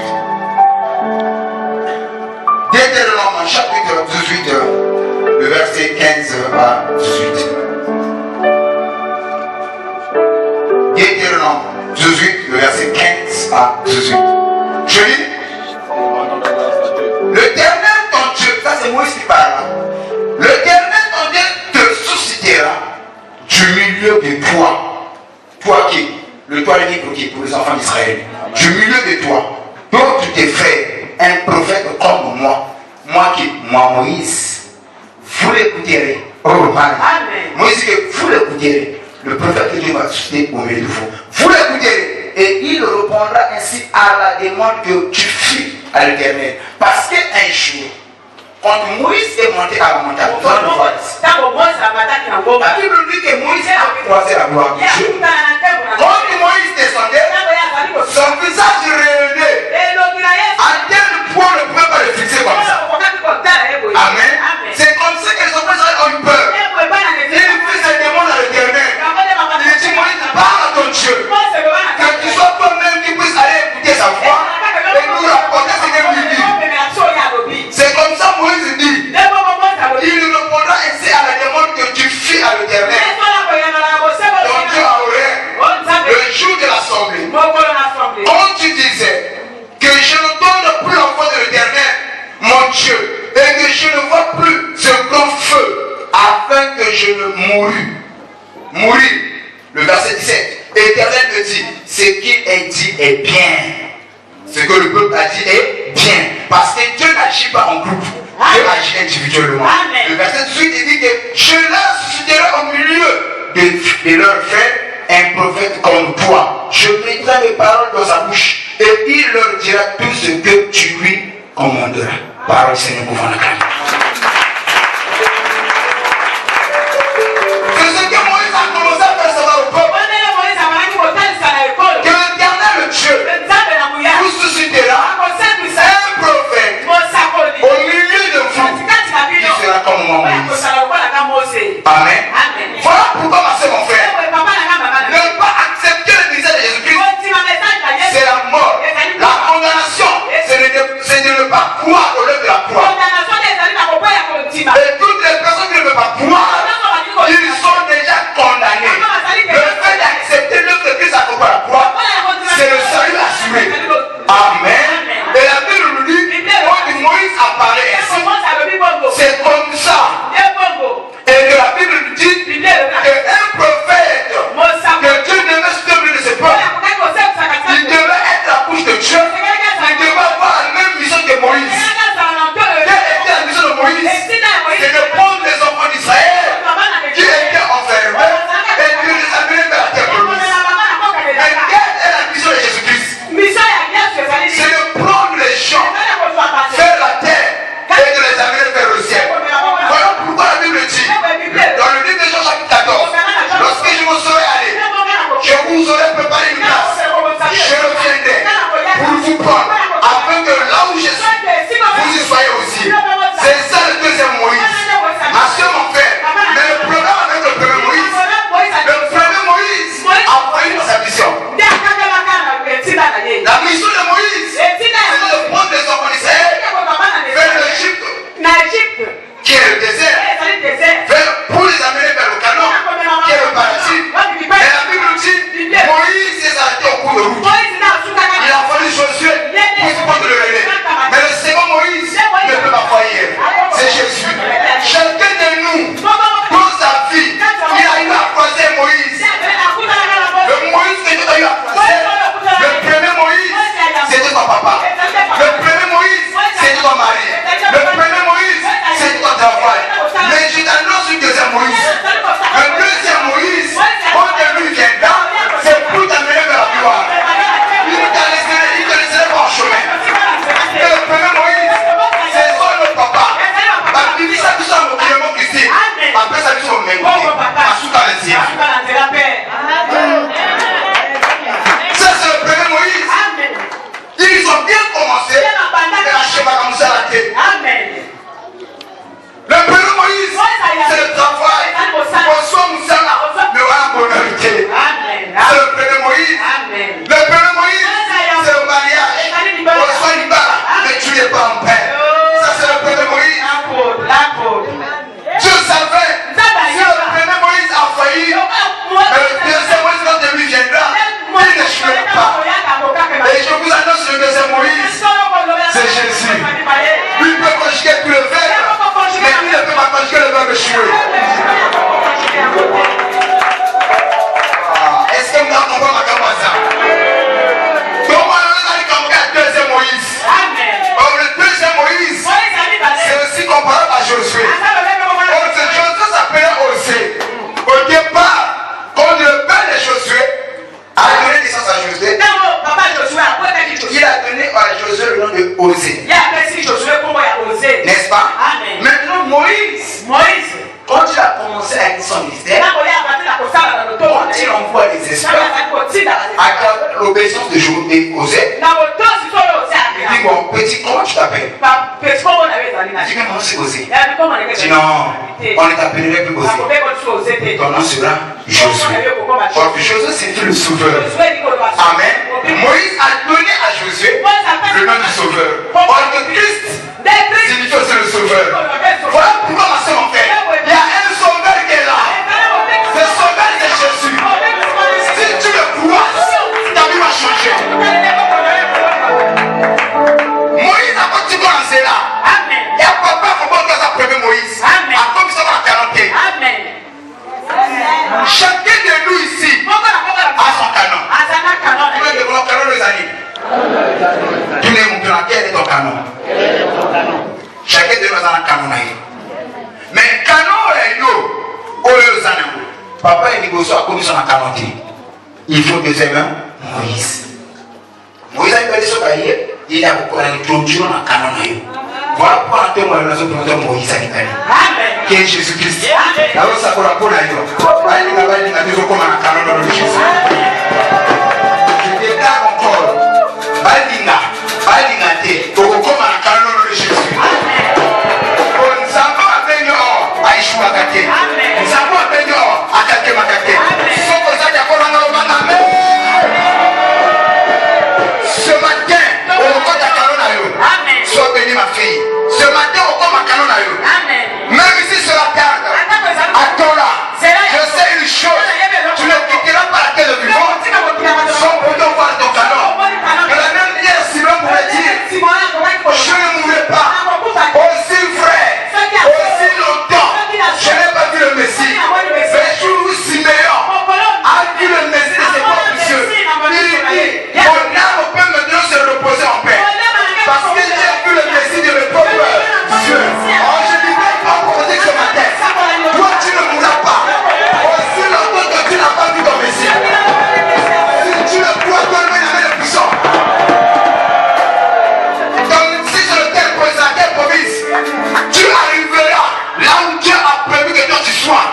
Deutéronome chapitre 18, le verset 15 à 18. Deutéronome 18, le verset 15 à 18. Je lis. L'Éternel ton Dieu, ça c'est Moïse qui parle. L'Éternel ton Dieu te suscitera du milieu de toi. Toi qui, le toit libre qui est pour les enfants d'Israël. Du milieu de toi, d'autres tes frères, un prophète comme moi. Moi Moïse, vous l'écouterez. Oh, Amen. Moïse dit que vous l'écouterez. Le prophète que Dieu va susciter au milieu de vous. Vous l'écouterez. Et il répondra ainsi à la demande que tu fis à l'Éternel. Parce qu'un jour, quand Moïse est monté à la montagne, la Bible dit que Moïse a croisé la gloire de Dieu. Quand Moïse descendait, son visage rayonnait. À tel point ne pouvait pas le fixer comme ça. Amen. C'est comme ça que les enfants ont eu peur. Il fait cette demande à l'Éternel. Il dit Moïse, parle à ton Dieu. Que tu sois toi-même qui puisse aller écouter sa voix et nous rapporter ce que lui dit. C'est comme ça Moïse dit. Il répondra ainsi à la demande que tu fis à l'Éternel. Donc Dieu aurait le jour de l'assemblée. Quand tu disais que je ne donne plus la voix de l'Éternel, mon Dieu, et que je ne vois plus ce grand feu, afin que je ne mourir. Le verset 17. L'Éternel me dit, ce qu'il est dit est bien. Ce que le peuple a dit est bien. Parce que Dieu n'agit pas en groupe. Dieu agit individuellement. Amen. Le verset 18 il dit que je leur susciterai au milieu de leurs frères un prophète comme toi. Je mettrai mes paroles dans sa bouche et il leur dira tout ce que tu lui commanderas. Parole Seigneur pour la calme. C'est ce que Moïse a commencé à faire savoir au peuple. Que l'Éternel Dieu vous suscitera un prophète au milieu de vous qui sera comme moi Moïse. Amen. Voilà pourquoi ma soeur, mon frère, ne pas accepter le message de Jésus-Christ, c'est la mort. La condamnation, c'est de ne pas croire au lieu de la croix. Et toutes les personnes qui ne veulent pas croire, ils sont déjà condamnés. Le fait d'accepter l'œuvre de Christ à la croix, c'est le salut assuré. Amen. Et la Bible nous dit, quand Moïse apparaît ainsi, c'est comme ça. Et que la Bible nous dit qu'un prophète que Dieu devait se souvenir de ses peuples, il devait être la bouche de Dieu, il devait avoir la même mission que Moïse. Quelle était la mission de Moïse? C'est de prendre les enfants d'Israël qui étaient enfermés et de les amener vers la terre promise. Mais quelle est la mission de Jésus-Christ? C'est de prendre les gens vers la terre et de les amener vers le ciel. Voilà pourquoi la Bible dit, dans le livre de Jean chapitre 14, lorsque je me serai allé, je vous aurai préparé une place. Je reviendrai pour vous prendre, afin que là où je suis, vous y soyez aussi. C'est ça le deuxième Moïse. Ma soeur, mon frère, mais le problème avec le premier Moïse, a failli dans sa mission. La mission de Moïse, c'est de prendre les enfants d'Israël vers l'Égypte, qui est le désert, pour les amener vers le Canaan, qui est le paradis. Et la Bible nous dit, Moïse s'est arrêté au cours de route. Il a fallu Josué pour se prendre le relais. Mais le second Moïse ne peut pas croire. C'est Jésus. Chacun de nous, dans sa vie, il a eu à croiser Moïse. Le Moïse que tu as eu à croiser, le premier Moïse, c'était ton papa. Le premier Moïse, c'était ton mari. Le premier Moïse, c'était ton travail. Mais je t'annonce une deuxième Moïse. Le deuxième Moïse, quand lui viendra, c'est pour t'amener vers la gloire. Il te laisserait pas en chemin. Et le premier Moïse, c'est son notre papa. Il dit ça tout ça au moment ici. Après ça, il dit au même côté. À sous dans le ciel. Ça, c'est le premier Moïse. Ils ont bien commencé. Et la chèvre a commencé à la tête. Le premier Moïse, c'est le travail. On soit Moussala, mais on a bonheureté. C'est le premier Moïse. Le premier Moïse, c'est le mariage. On soit Libara, mais tu n'es pas en paix. Ça, c'est le premier Moïse. Dieu savait. Si le premier Moïse a failli, mais le deuxième Moïse, quand lui viendra, il n'échouera pas. Et je vous annonce le deuxième Moïse, c'est Jésus. Lui peut conjuguer tout le verbe, mais il ne peut pas conjuguer le verbe échouer. Est-ce que vous avez compris ma camarade? Comment on a dit qu'on regarde le deuxième Moïse? Le deuxième Moïse, c'est aussi comparable à Josué. et osé. Il dit bon, petit, comment tu t'appelles? Il dit que non, c'est osé. Sinon, on ne t'appellerait plus osé. Ton nom sera Josué. Parce que Josué signifie le sauveur. Amen. Moïse a donné à Josué le nom du sauveur. Or que Christ signifie aussi le sauveur. Voilà pourquoi ma soeur en fait. Il y a un sauveur qui est là. Le sauveur c'est Jésus. Si tu le crois, ta vie va changer. Moïse a pas tout commencé là. Il y a papa qui va premier Moïse. A comme ça va la quarantaine. Chacun de nous ici a son canon. Tu veux le canon des années. Tu n'es mon plan, quel est ton canon? Chacun de nous a un canon. Mais canon est nous. Papa est négocié à commission à 40. Il faut deuxième Moïse. Moïse a été sur cahier, il a beaucoup d'introduction dans le canon. Voilà pourquoi on a témoigné de Moïse à l'Italie. Qui est Jésus-Christ. Là où ça pourra pour l'ailleurs. Il a toujours comme un canon de Jésus. Je déclare encore. Balinga, Balingate, comme un canon de Jésus. Nous avons appelé à Yeshua Kate. Nous avons appelé à Kate Makate. Ce matin, on va ta canon à eux. Sois béni ma fille. Ce matin, on va ma canon à eux. Même si cela tarde, attends-là. Je sais une chose. Tu ne quitteras pas la terre de vivant sans pourtant voir ton canon. De la même manière, Simon pouvait dire, je ne mourrai pas. Aussi vrai, aussi longtemps, je n'ai pas vu le Messie. Mais jour où Siméon a vu le Messie de ses propres yeux, il dit, mon âme peut maintenant se reposer en paix. Parce que j'ai vu le Messie de mes propres yeux. Oh, je ne vais pas proposer ce matin. Toi, tu ne mourras pas. Aussi longtemps que tu n'as pas vu ton Messie. Si tu le crois, donne-moi la main de puissant. Donc, si je le terre pour la terre promise, tu arriveras là où Dieu a prévu que toi tu sois.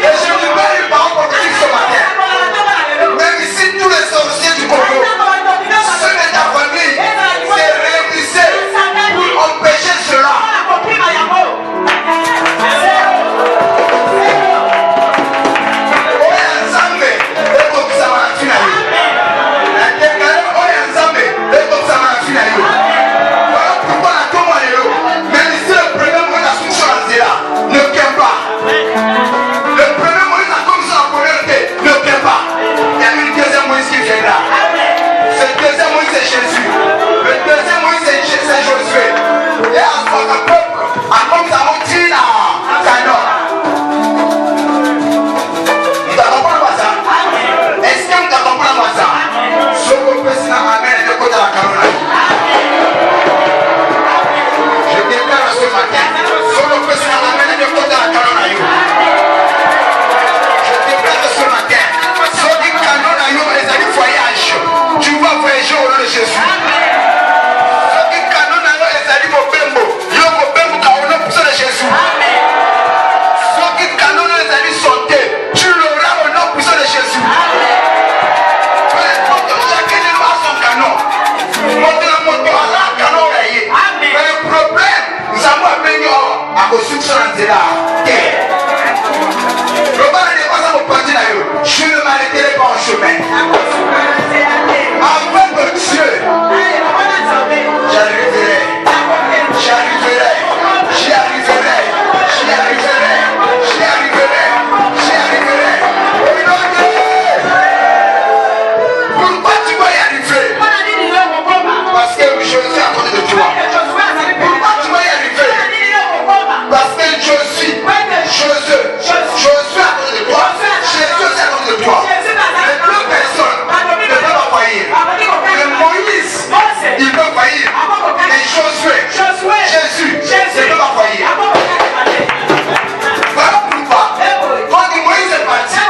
Et je ne vais une parole prophétique ce matin. Même si tous les sorciers du Congo, ceux de ta famille, s'est réunissé pour empêcher cela. Je ne m'arrêterai pas en chemin. Avec Dieu, j'arriverai. Pourquoi tu vas y arriver? Parce que je suis à côté de toi. Pourquoi tu vas y arriver? Parce que je suis à côté de toi. Jésus est à côté de toi. Les deux personnes ne peuvent pas faillir. Mais Moïse, il peut faillir. Et Josué, Jésus, ne peut pas faillir. Voilà pourquoi, quand Moïse est parti,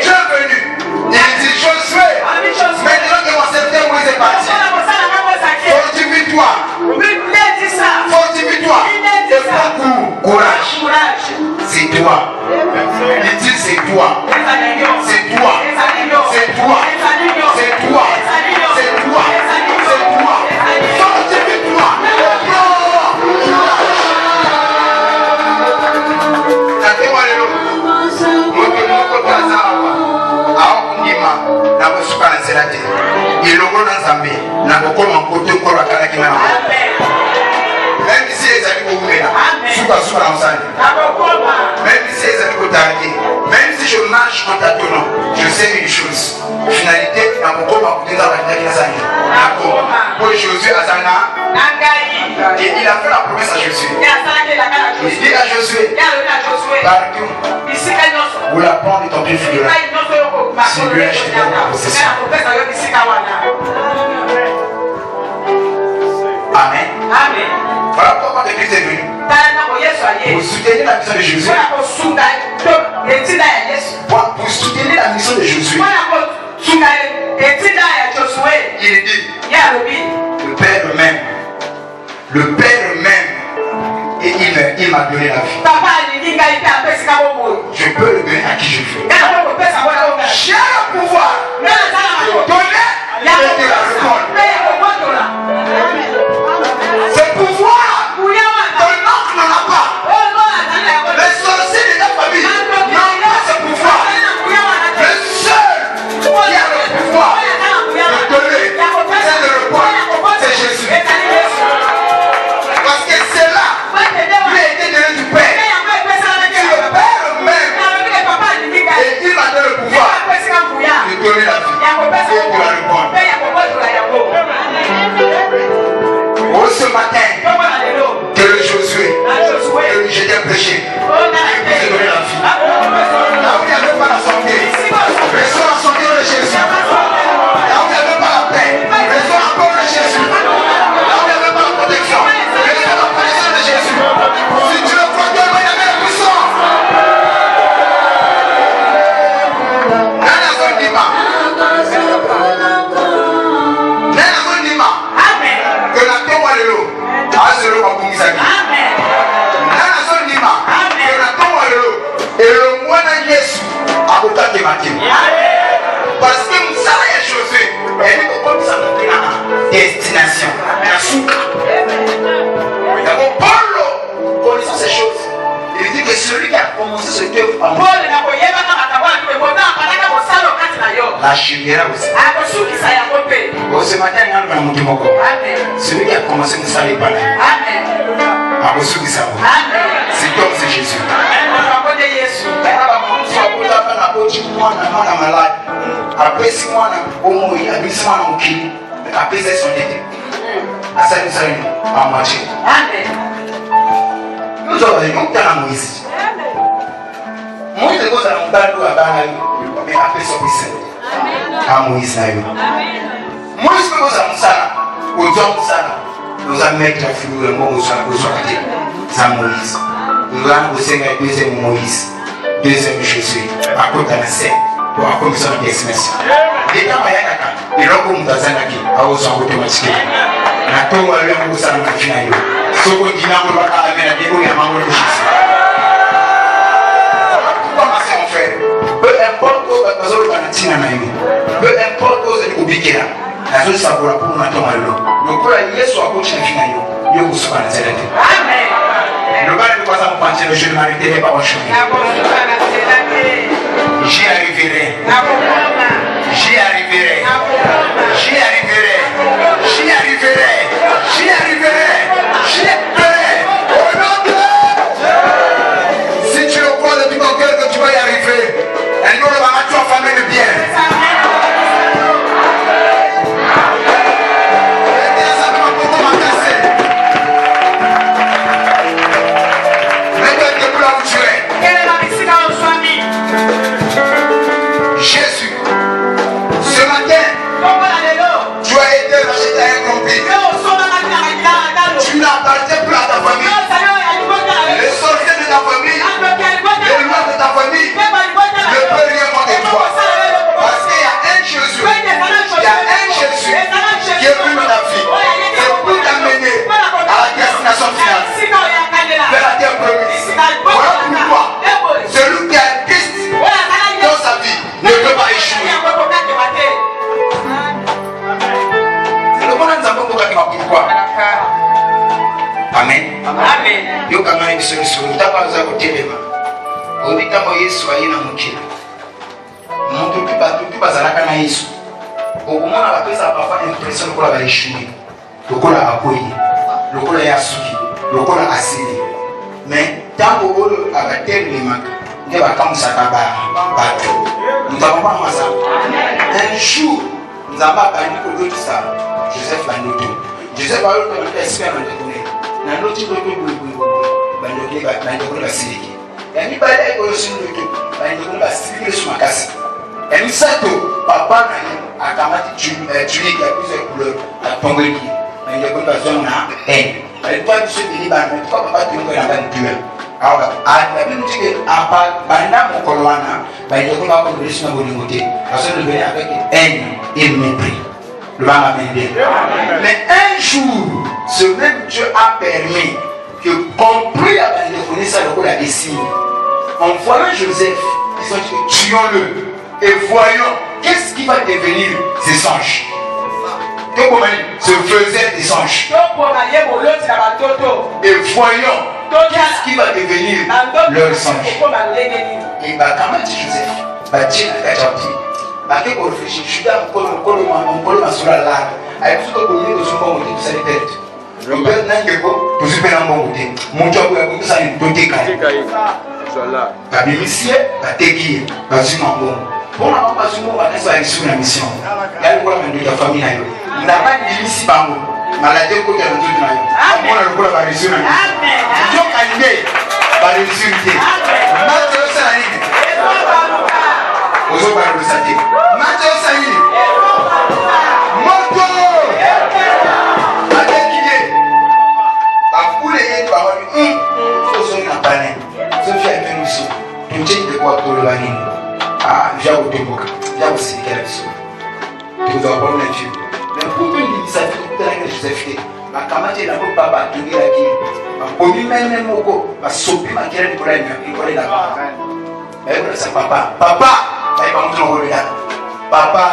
Dieu est venu. Il dit Josué, maintenant que mon serviteur Moïse est parti, fortifie-toi. Fortifie-toi. Et prends courage. C'est toi. Il dit c'est toi. C'est toi. C'est toi. C'est toi. Même si c'est un peu tardé, même si je marche en tâtonnant, je sais une chose. Finalité, pour Josué Azana, et il a fait la promesse à Josué. Il dit à Josué, partout où la porte de ton pied figurera, c'est lui acheté en possession. Amen. Voilà pourquoi Christ est venu. Pour soutenir la mission de Jésus. Pour soutenir la mission de Jésus. Il dit, le Père même, et il m'a donné la vie. Je peux le donner à qui je veux. J'ai le pouvoir de donner et de la répondre. Ce pouvoir, ton oncle n'en a pas. Les sorciers de ta famille n'ont pas ce pouvoir. Le seul qui a le pouvoir de donner et de répondre, c'est Jésus. Parce que c'est là, lui a été donné du Père. C'est le Père même. Et il m'a donné le pouvoir de donner la vie et de la répondre. Oh, ce matin, que le Josué, que le Jésus a prêché, et vous donner la vie. Là où il n'y avait pas la santé, reçois la santé de Jésus. Là où il n'y avait pas la paix, reçois la paix de Jésus. Là où il n'y avait pas la protection, reçois la protection de Jésus. Si tu le crois, Dieu va y aller puissant. Nana Zondima. Nana Zondima. Que la paix soit de l'eau. Azero Bakungisaki. Nana Zondima. Que la paix soit de l'eau. Et le moine Yesu a beaucoup de matins. Parce que nous savons les choses. Et nous pouvons nous à destination. Merci. D'abord, Paul, connaissant ces choses, il dit que celui qui a commencé ce œuvre en moi, l'achèvera aussi. Bon, ce matin, il y a un monde celui qui a commencé nous saler par là. Amen. C'est comme c'est Jésus. Après 6 mois, après 6 mois, à moitié. Nous avons Moïse. Moïse est dans un bateau à Banaï, mais après son fils. À Moïse. Moïse est dans un salon, au John Salon. Nous avons mis la figure de Moïse à Moïse. Nous avons aussi un deuxième Moïse, deuxième Jésus, à côté de la scène, pour la commission de destination. Et quand il y a un peu de Zazanaki, à Osan automatique. Na tongo ya Mungu sana mafina hiyo. Soko dinamo baka amena dego ya mango de Jésus. Comment c'est mon frère? Peu importe où bazolo banatina na hiyo. Peu importe où zeli kubikira. Nazo sabura pour na tongo lelo. Lokola Yesu akochi na fina hiyo. Yo kusoka na zelete. Amen. Le bal de quoi ça me pense le je ne m'arrêterai pas au chemin. J'y arriverai. J'y arriverai. J'y arriverai. J'y arriverai. J'y arriverai. J'y arriverai. Au nom de Dieu. Si tu le crois de tout ton cœur que tu vas y arriver, elle nous le va mettre en famille de bien. Jésus, ce matin, tu as été racheté à un grand prix. Tu n'appartiens plus à ta famille. Les sorciers de ta famille, les lois de ta famille ne peuvent rien contre toi. Parce qu'il y a un Jésus, il y a un Jésus qui est venu dans ta vie. C'est pour t'amener à la destination finale, vers la terre promise. Voilà pourquoi celui qui a Christ dans sa vie ne peut pas échouer. C'est le monde qui nous a beaucoup pourquoi. Amen. Amen. Yo kama ni solution utapaza kutelema. Obita mo Yesu ayina mukina. Muntu pipa zalaka na Yesu. Okumona bapesa papa impression kola ba échouer. Lokola akoyi. Lokola yasuki. Lokola asili. Mais tant que vous avez terminé, vous avez commencé à battre. Nous avons pas ça. Un jour, nous avons appris pour l'autre ça. Joseph Bandoto. Joseph Bandoto est expert dans le domaine. Dans l'autre Bandoto va s'élever. Et il va aller au sur le dos. Bandoto va s'élever sur ma casse. Et nous savons, papa a kamati tué qui a plusieurs couleurs à tomber. Bandoto va se donner un haine. Mais toi, tu sais, il va me faire papa tu me la tuer. Alors, la Bible dit que Banda Mokolwana, Bandoto va conduire sur ma bonne côté. Parce que le venir avec haine et mépris. Le va m'amener. Mais un jour, ce même Dieu a permis que, compris à téléphoner ça, le la décide. En voyant Joseph, ils ont dit tuons-le et voyons qu'est-ce qui va devenir ces anges. Se faisaient des anges. Et voyons qu'est-ce qui va devenir leurs anges. Et comment dit Joseph, Dieu n'a pas appris. Parce qu'on réfléchit, je suis là, on colle ma soeur là. Avec tout le monde, nous sommes bons côté, vous allez perdre. Le père n'a pas de vous êtes un bon côté. Mon job est que ça n'est pas décalé. La bénéficier, la téguille, la suivante bon. Pour la pas sur moi, on va sur la mission. Il y a le problème de la famille. Il n'a pas de ici par moi. Maladie au côté de tout le monde. On a le problème de la mission. Dieu a l'idée, va réussir. Maintenant, c'est la ligne. Vous avez parlé de ça. Matthieu Saïd. Moto. Adéquillé. La poule est parole. Faut se faire parler. Se faire une mission. Tu sais de quoi pour le bain. Ah, j'ai au tempo. J'ai aussi quelle mission. Tu dois prendre un Dieu. Mais pour que nous ça fait tout que Joseph fait. Ma camarade n'a pas battu la qui. Ma pomme même moko. Ma sopi ma kéré de problème. Il connaît la part. Mais voilà ça papa. Papa. Papa,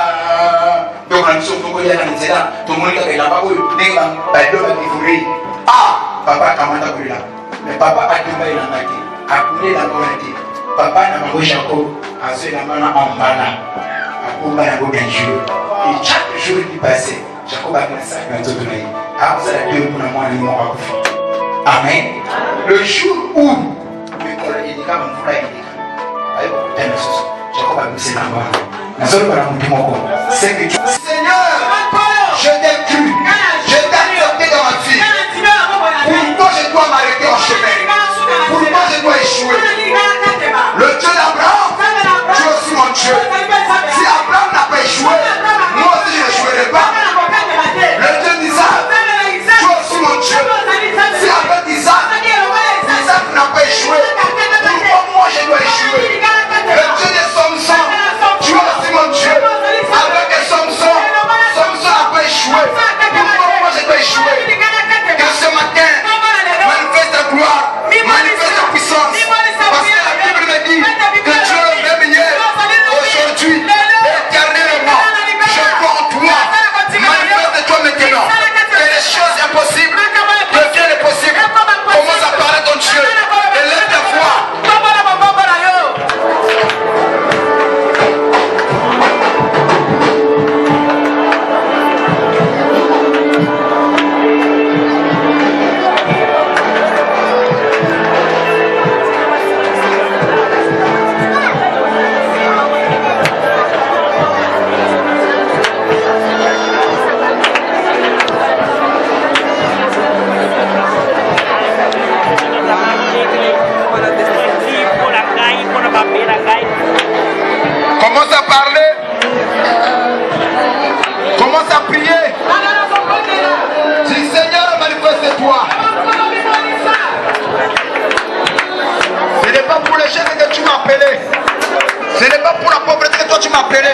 donc on a mis au Goya dans les élans, tout le monde qui a la parole, n'est pas découvrir. Ah, papa, comment t'as pris là? Mais papa a démarré la maquille, a coulé la volonté. Papa n'a pas gauche encore, a ce la main en bas, a coupé la gauche d'un jour. Et chaque jour qui passait, Jacob a fait ça, il a tout donné. Ah, vous allez deux pour la moindre mort. Amen. Le jour où, il dit comme vous l'avez dit, avec beaucoup de choses. Jacob a mis ses mains. C'est que tu... Seigneur, je t'ai cru. Je t'ai accepté dans ma vie. Pourquoi je dois m'arrêter en chemin? Pourquoi je dois échouer? Le Dieu d'Abraham, tu es aussi mon Dieu. Si Abraham n'a pas échoué, moi aussi je n'échouerai pas. Le Dieu d'Isaac, tu es aussi mon Dieu. Si avec Isaac, Isaac n'a pas échoué, pourquoi moi je dois échouer? Le Dieu de Samson, tu es aussi mon Dieu. Avec Samson, Samson n'a pas échoué. Pourquoi moi je dois échouer? Que ce matin, manifeste ta gloire, manifeste ta puissance. Parce que la Bible me dit que Dieu est le meilleur aujourd'hui, éternellement. Je crois en toi. Manifeste-toi maintenant. Que les choses impossibles deviennent possibles. Commence à parler ton Dieu. Élève ta voix. Commence à parler. Commence à prier. Dis Seigneur, manifeste-toi. Ce n'est pas pour les jeunes que tu m'as appelé. Ce n'est pas pour la pauvreté que toi tu m'as appelé.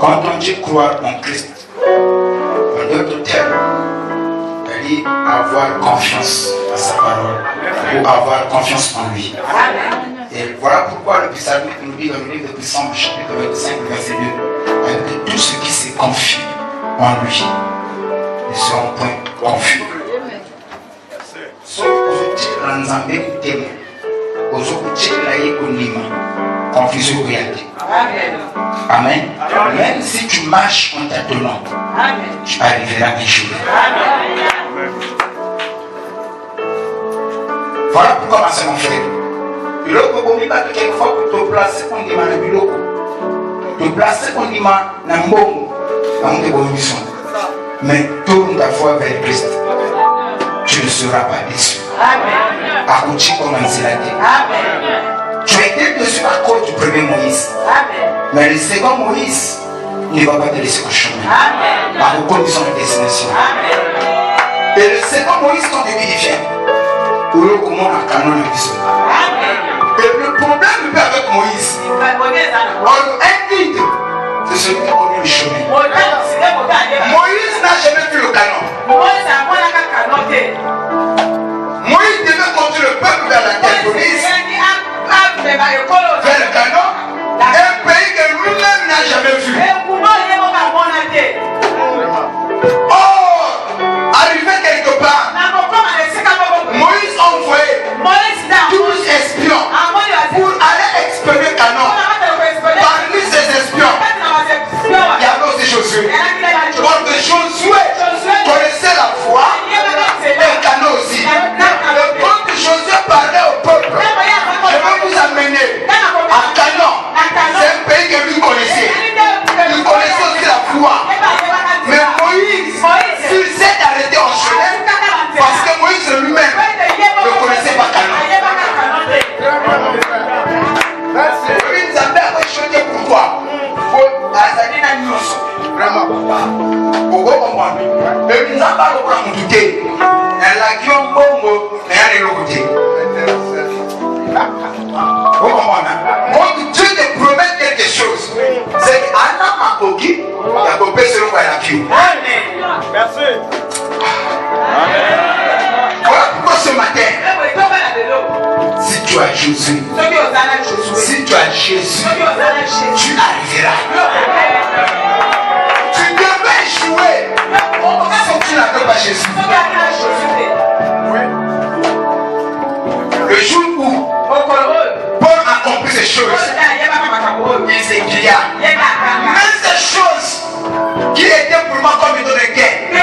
Quand on dit croire en Christ, en d'autres termes, c'est-à-dire avoir confiance à sa parole ou avoir confiance en lui. Et voilà pourquoi le psalmiste nous dit dans le livre de Psaume, chapitre 25, verset 2, que tous ceux qui se confient en lui ne seront point confus. Sauf que vous Nzambe kutema, ozo kuchela yeko nima, confusion réalité. Amen. Même si tu marches en tâtonnant, tu arriveras un jour. Voilà pourquoi ma soeur, mon frère. Biloko bomika quelquefois pour te placer on dit na biloko. Te placer on dit na mbongo, na monde bonison. Mais tourne ta foi vers Christ. Tu ne seras pas déçu. Amen. Akuchi comme un zélade. Amen. Tu as été déçu à cause du premier Moïse. Amen. Mais le second Moïse ne va pas te laisser au chemin. Amen. Par vos conditions de destination. Amen. Et le second Moïse, quand il vient, comment on a canon la vision. Et le problème avec Moïse, on invite, c'est celui qui a connu le chemin. Moïse n'a jamais vu le canon. Moïse devait conduire le peuple vers la terre promise, vers le canon, un pays que lui-même n'a jamais vu. Or, arrivé quelque part, Moïse a envoyé 12 espions pour aller explorer le canon. Parmi ces espions, il y avait aussi Josué. Donc Josué connaissait la foi et le canon aussi. Et quand Josué parlait au peuple, je vais vous amener à Canaan. C'est un pays que lui connaissait. Il connaissait aussi la foi. Mais Moïse, s'il s'est arrêté en chemin, parce que Moïse lui-même ne connaissait pas Canaan. Moïse avait rejeté pourquoi? Vraiment. Pourquoi comprendre? Et nous avons pas le droit de douter. Elle a qui un bongo, mais elle est le côté. Vous comprenez? Quand Dieu te promet quelque chose, c'est qu'Anna m'a coquille, il a coupé selon quoi il a qui. Merci. Voilà pourquoi ce matin, si tu as Jésus, si tu as Jésus, tu arriveras. Tu devais échouer si tu n'avais pas Jésus. Le jour où Paul accomplit ces choses, il s'écria, même ces choses qui étaient pour moi comme une de guerre, je les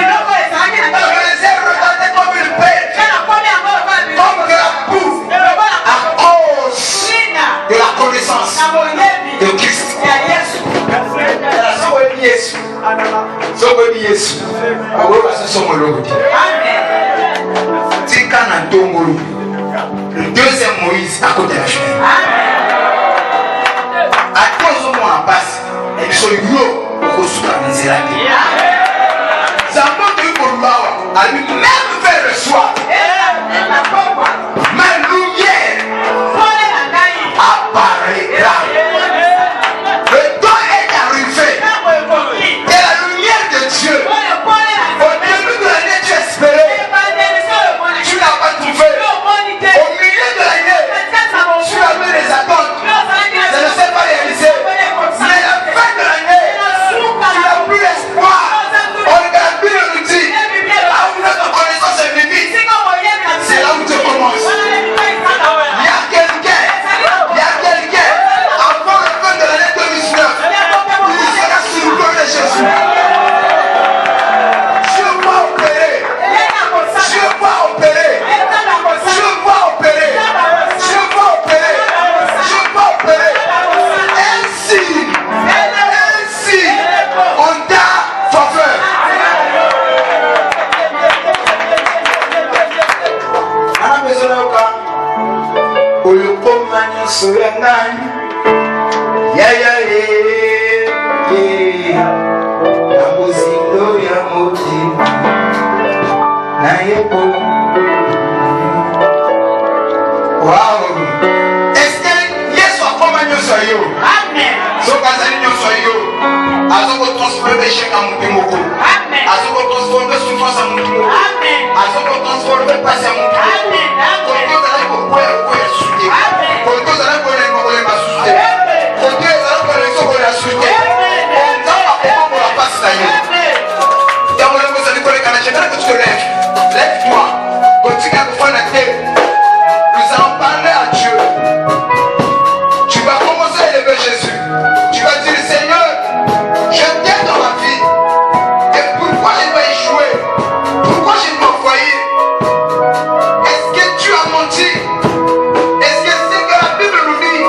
ai regardées comme une bête, comme de la boue, à cause de la connaissance de Christ. Le deuxième Moïse à côté de la chemin. À cause de moi en passe, et sur le gros, au sous la misère. Ça montre que pour moi, à lui-même faire le soir. Ma lumière apparaîtra. Le temps est arrivé. Et la lumière de Dieu. Au début de l'année, tu espérais. Tu n'as pas trouvé. Au milieu de l'année, tu avais des attentes. Ça ne s'est pas réalisé. Mais à la fin de l'année, tu n'as plus l'espoir. On regarde plus le outil. Là où notre connaissance est limite, c'est là où tu commences. Il y a quelqu'un, avant la fin de l'année 2019, il sera sur le corps de Jésus. Je vois opérer. Je vois opérer. Je vois opérer. Je vois opérer. Je vois opérer. Ainsi, on t'a faveur. On a besoin de quoi? Pour le commander sur la main. Ya ya la musique ya moti. Na yepo. Wow. Est-ce que Yesu a commandé sur you? Azoko transformer échec en mutimoko. Amen. Azoko transformer souffrance en mutimoko. Amen. Azoko transformer passé en mutimoko. Amen. Amen. J'aimerais que tu te lèves. Lève-toi. Continue à faire la terre. Nous allons parler à Dieu. Tu vas commencer à élever Jésus. Tu vas dire, Seigneur, je viens dans ma vie. Et pourquoi je dois échouer? Pourquoi je dois faillir? Est-ce que tu as menti? Est-ce que c'est que la Bible nous dit?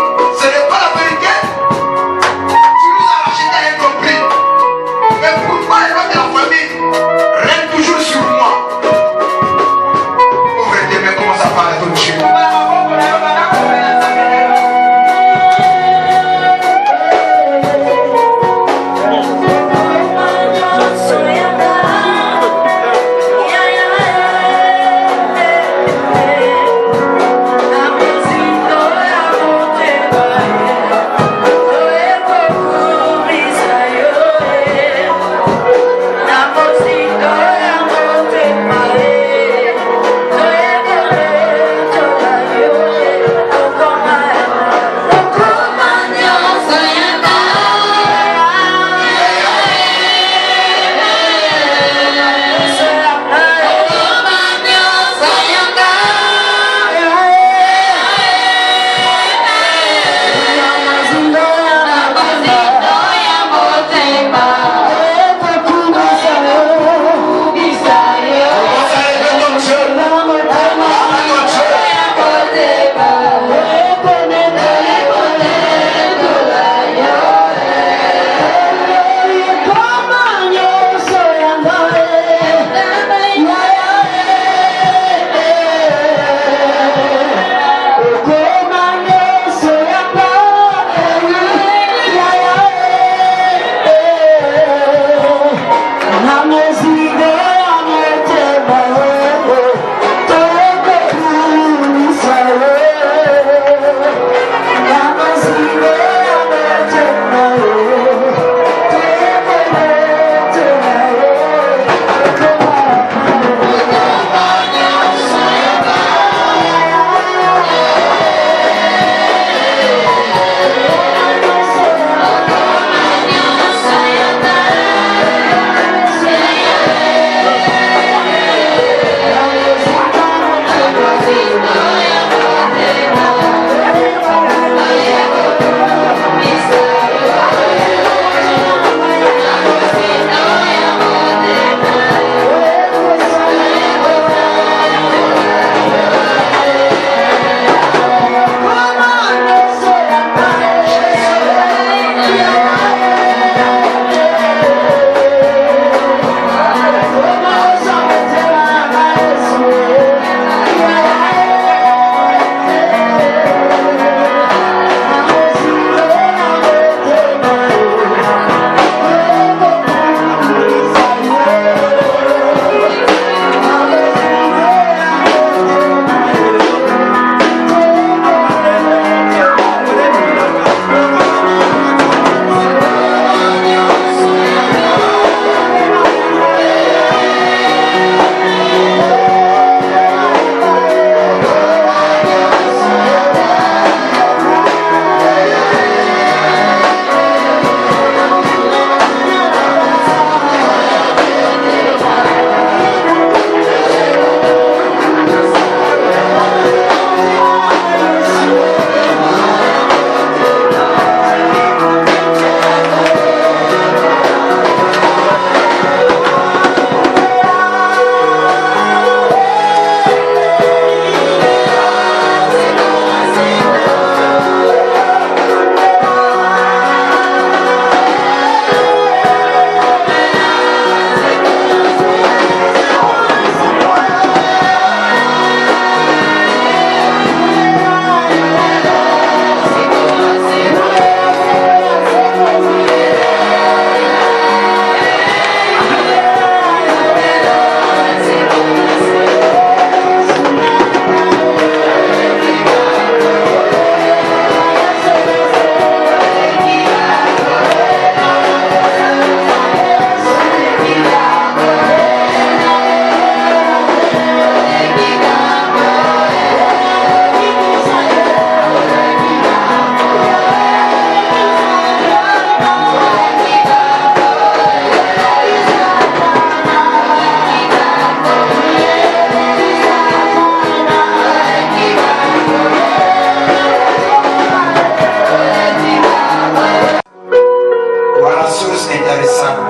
intarissable.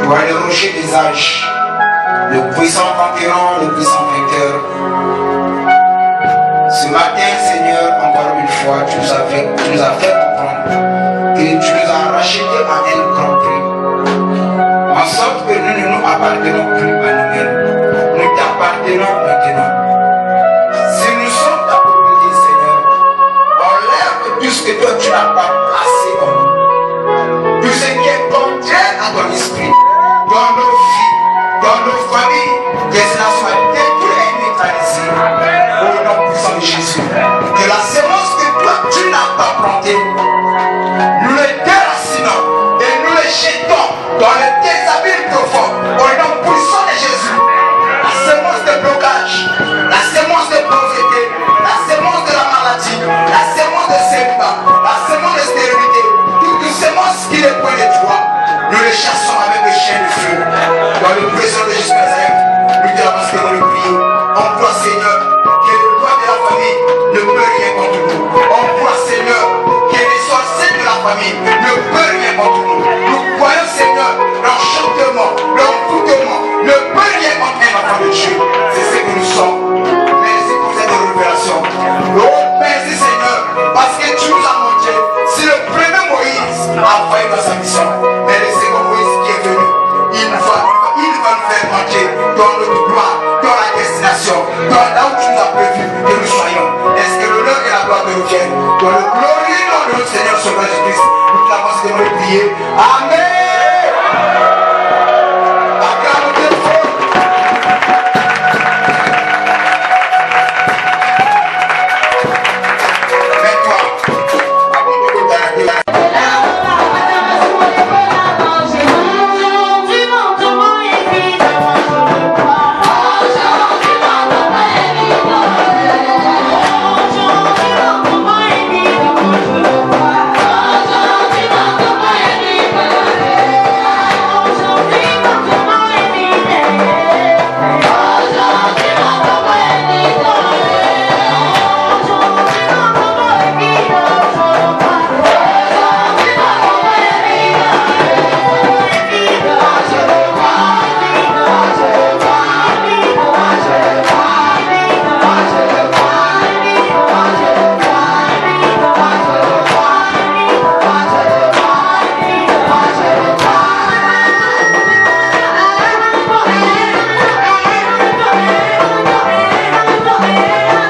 Toi le rocher des âges, le puissant conquérant, le puissant vainqueur. Ce matin, Seigneur, encore une fois, tu nous as fait comprendre que tu nous as rachetés à un grand prix. En sorte que nous ne nous appartenons plus à nous-mêmes. Nous t'appartenons maintenant. Si nous sommes ta propriété, Seigneur, enlève tout ce que toi tu n'as pas placé en nous. Tout ce qui est contraire à ton esprit, dans nos vies, dans nos familles, que cela soit détruit et neutralisé. Au nom puissant de Jésus. Que la sémence que toi tu n'as pas plantée, nous le déracinons et nous le jetons dans le déshabille profond. Au nom puissant de Jésus. La sémence de blocage, la sémence de pauvreté, la sémence de la maladie, la sémence de célibat, la sémence de stérilité, toute sémence qui est point de toi, nous les chassons avec le chien de feu. Dans le président de Jésus Nazareth, nous te l'avons fait dans le prier. On croit, Seigneur, que le roi de la famille ne peut rien contre nous. On croit, Seigneur, que les sorciers de la famille ne peuvent rien contre nous. Nous croyons, Seigneur, l'enchantement, l'envoûtement ne peut rien contre un enfant de Dieu. C'est ce que nous sommes. Merci pour cette révélation. Oh, merci, Seigneur, parce que tu nous as montré. Si le premier Moïse a failli dans sa mission, mais le second Moïse qui est venu, il va nous faire entrer dans notre gloire, dans la destination, dans là où tu nous as prévu que nous soyons. Est-ce que l'honneur et la gloire te reviennent? Dans le glorieux nom de notre Seigneur Sauveur Jésus-Christ, nous t'avons prié. Amen.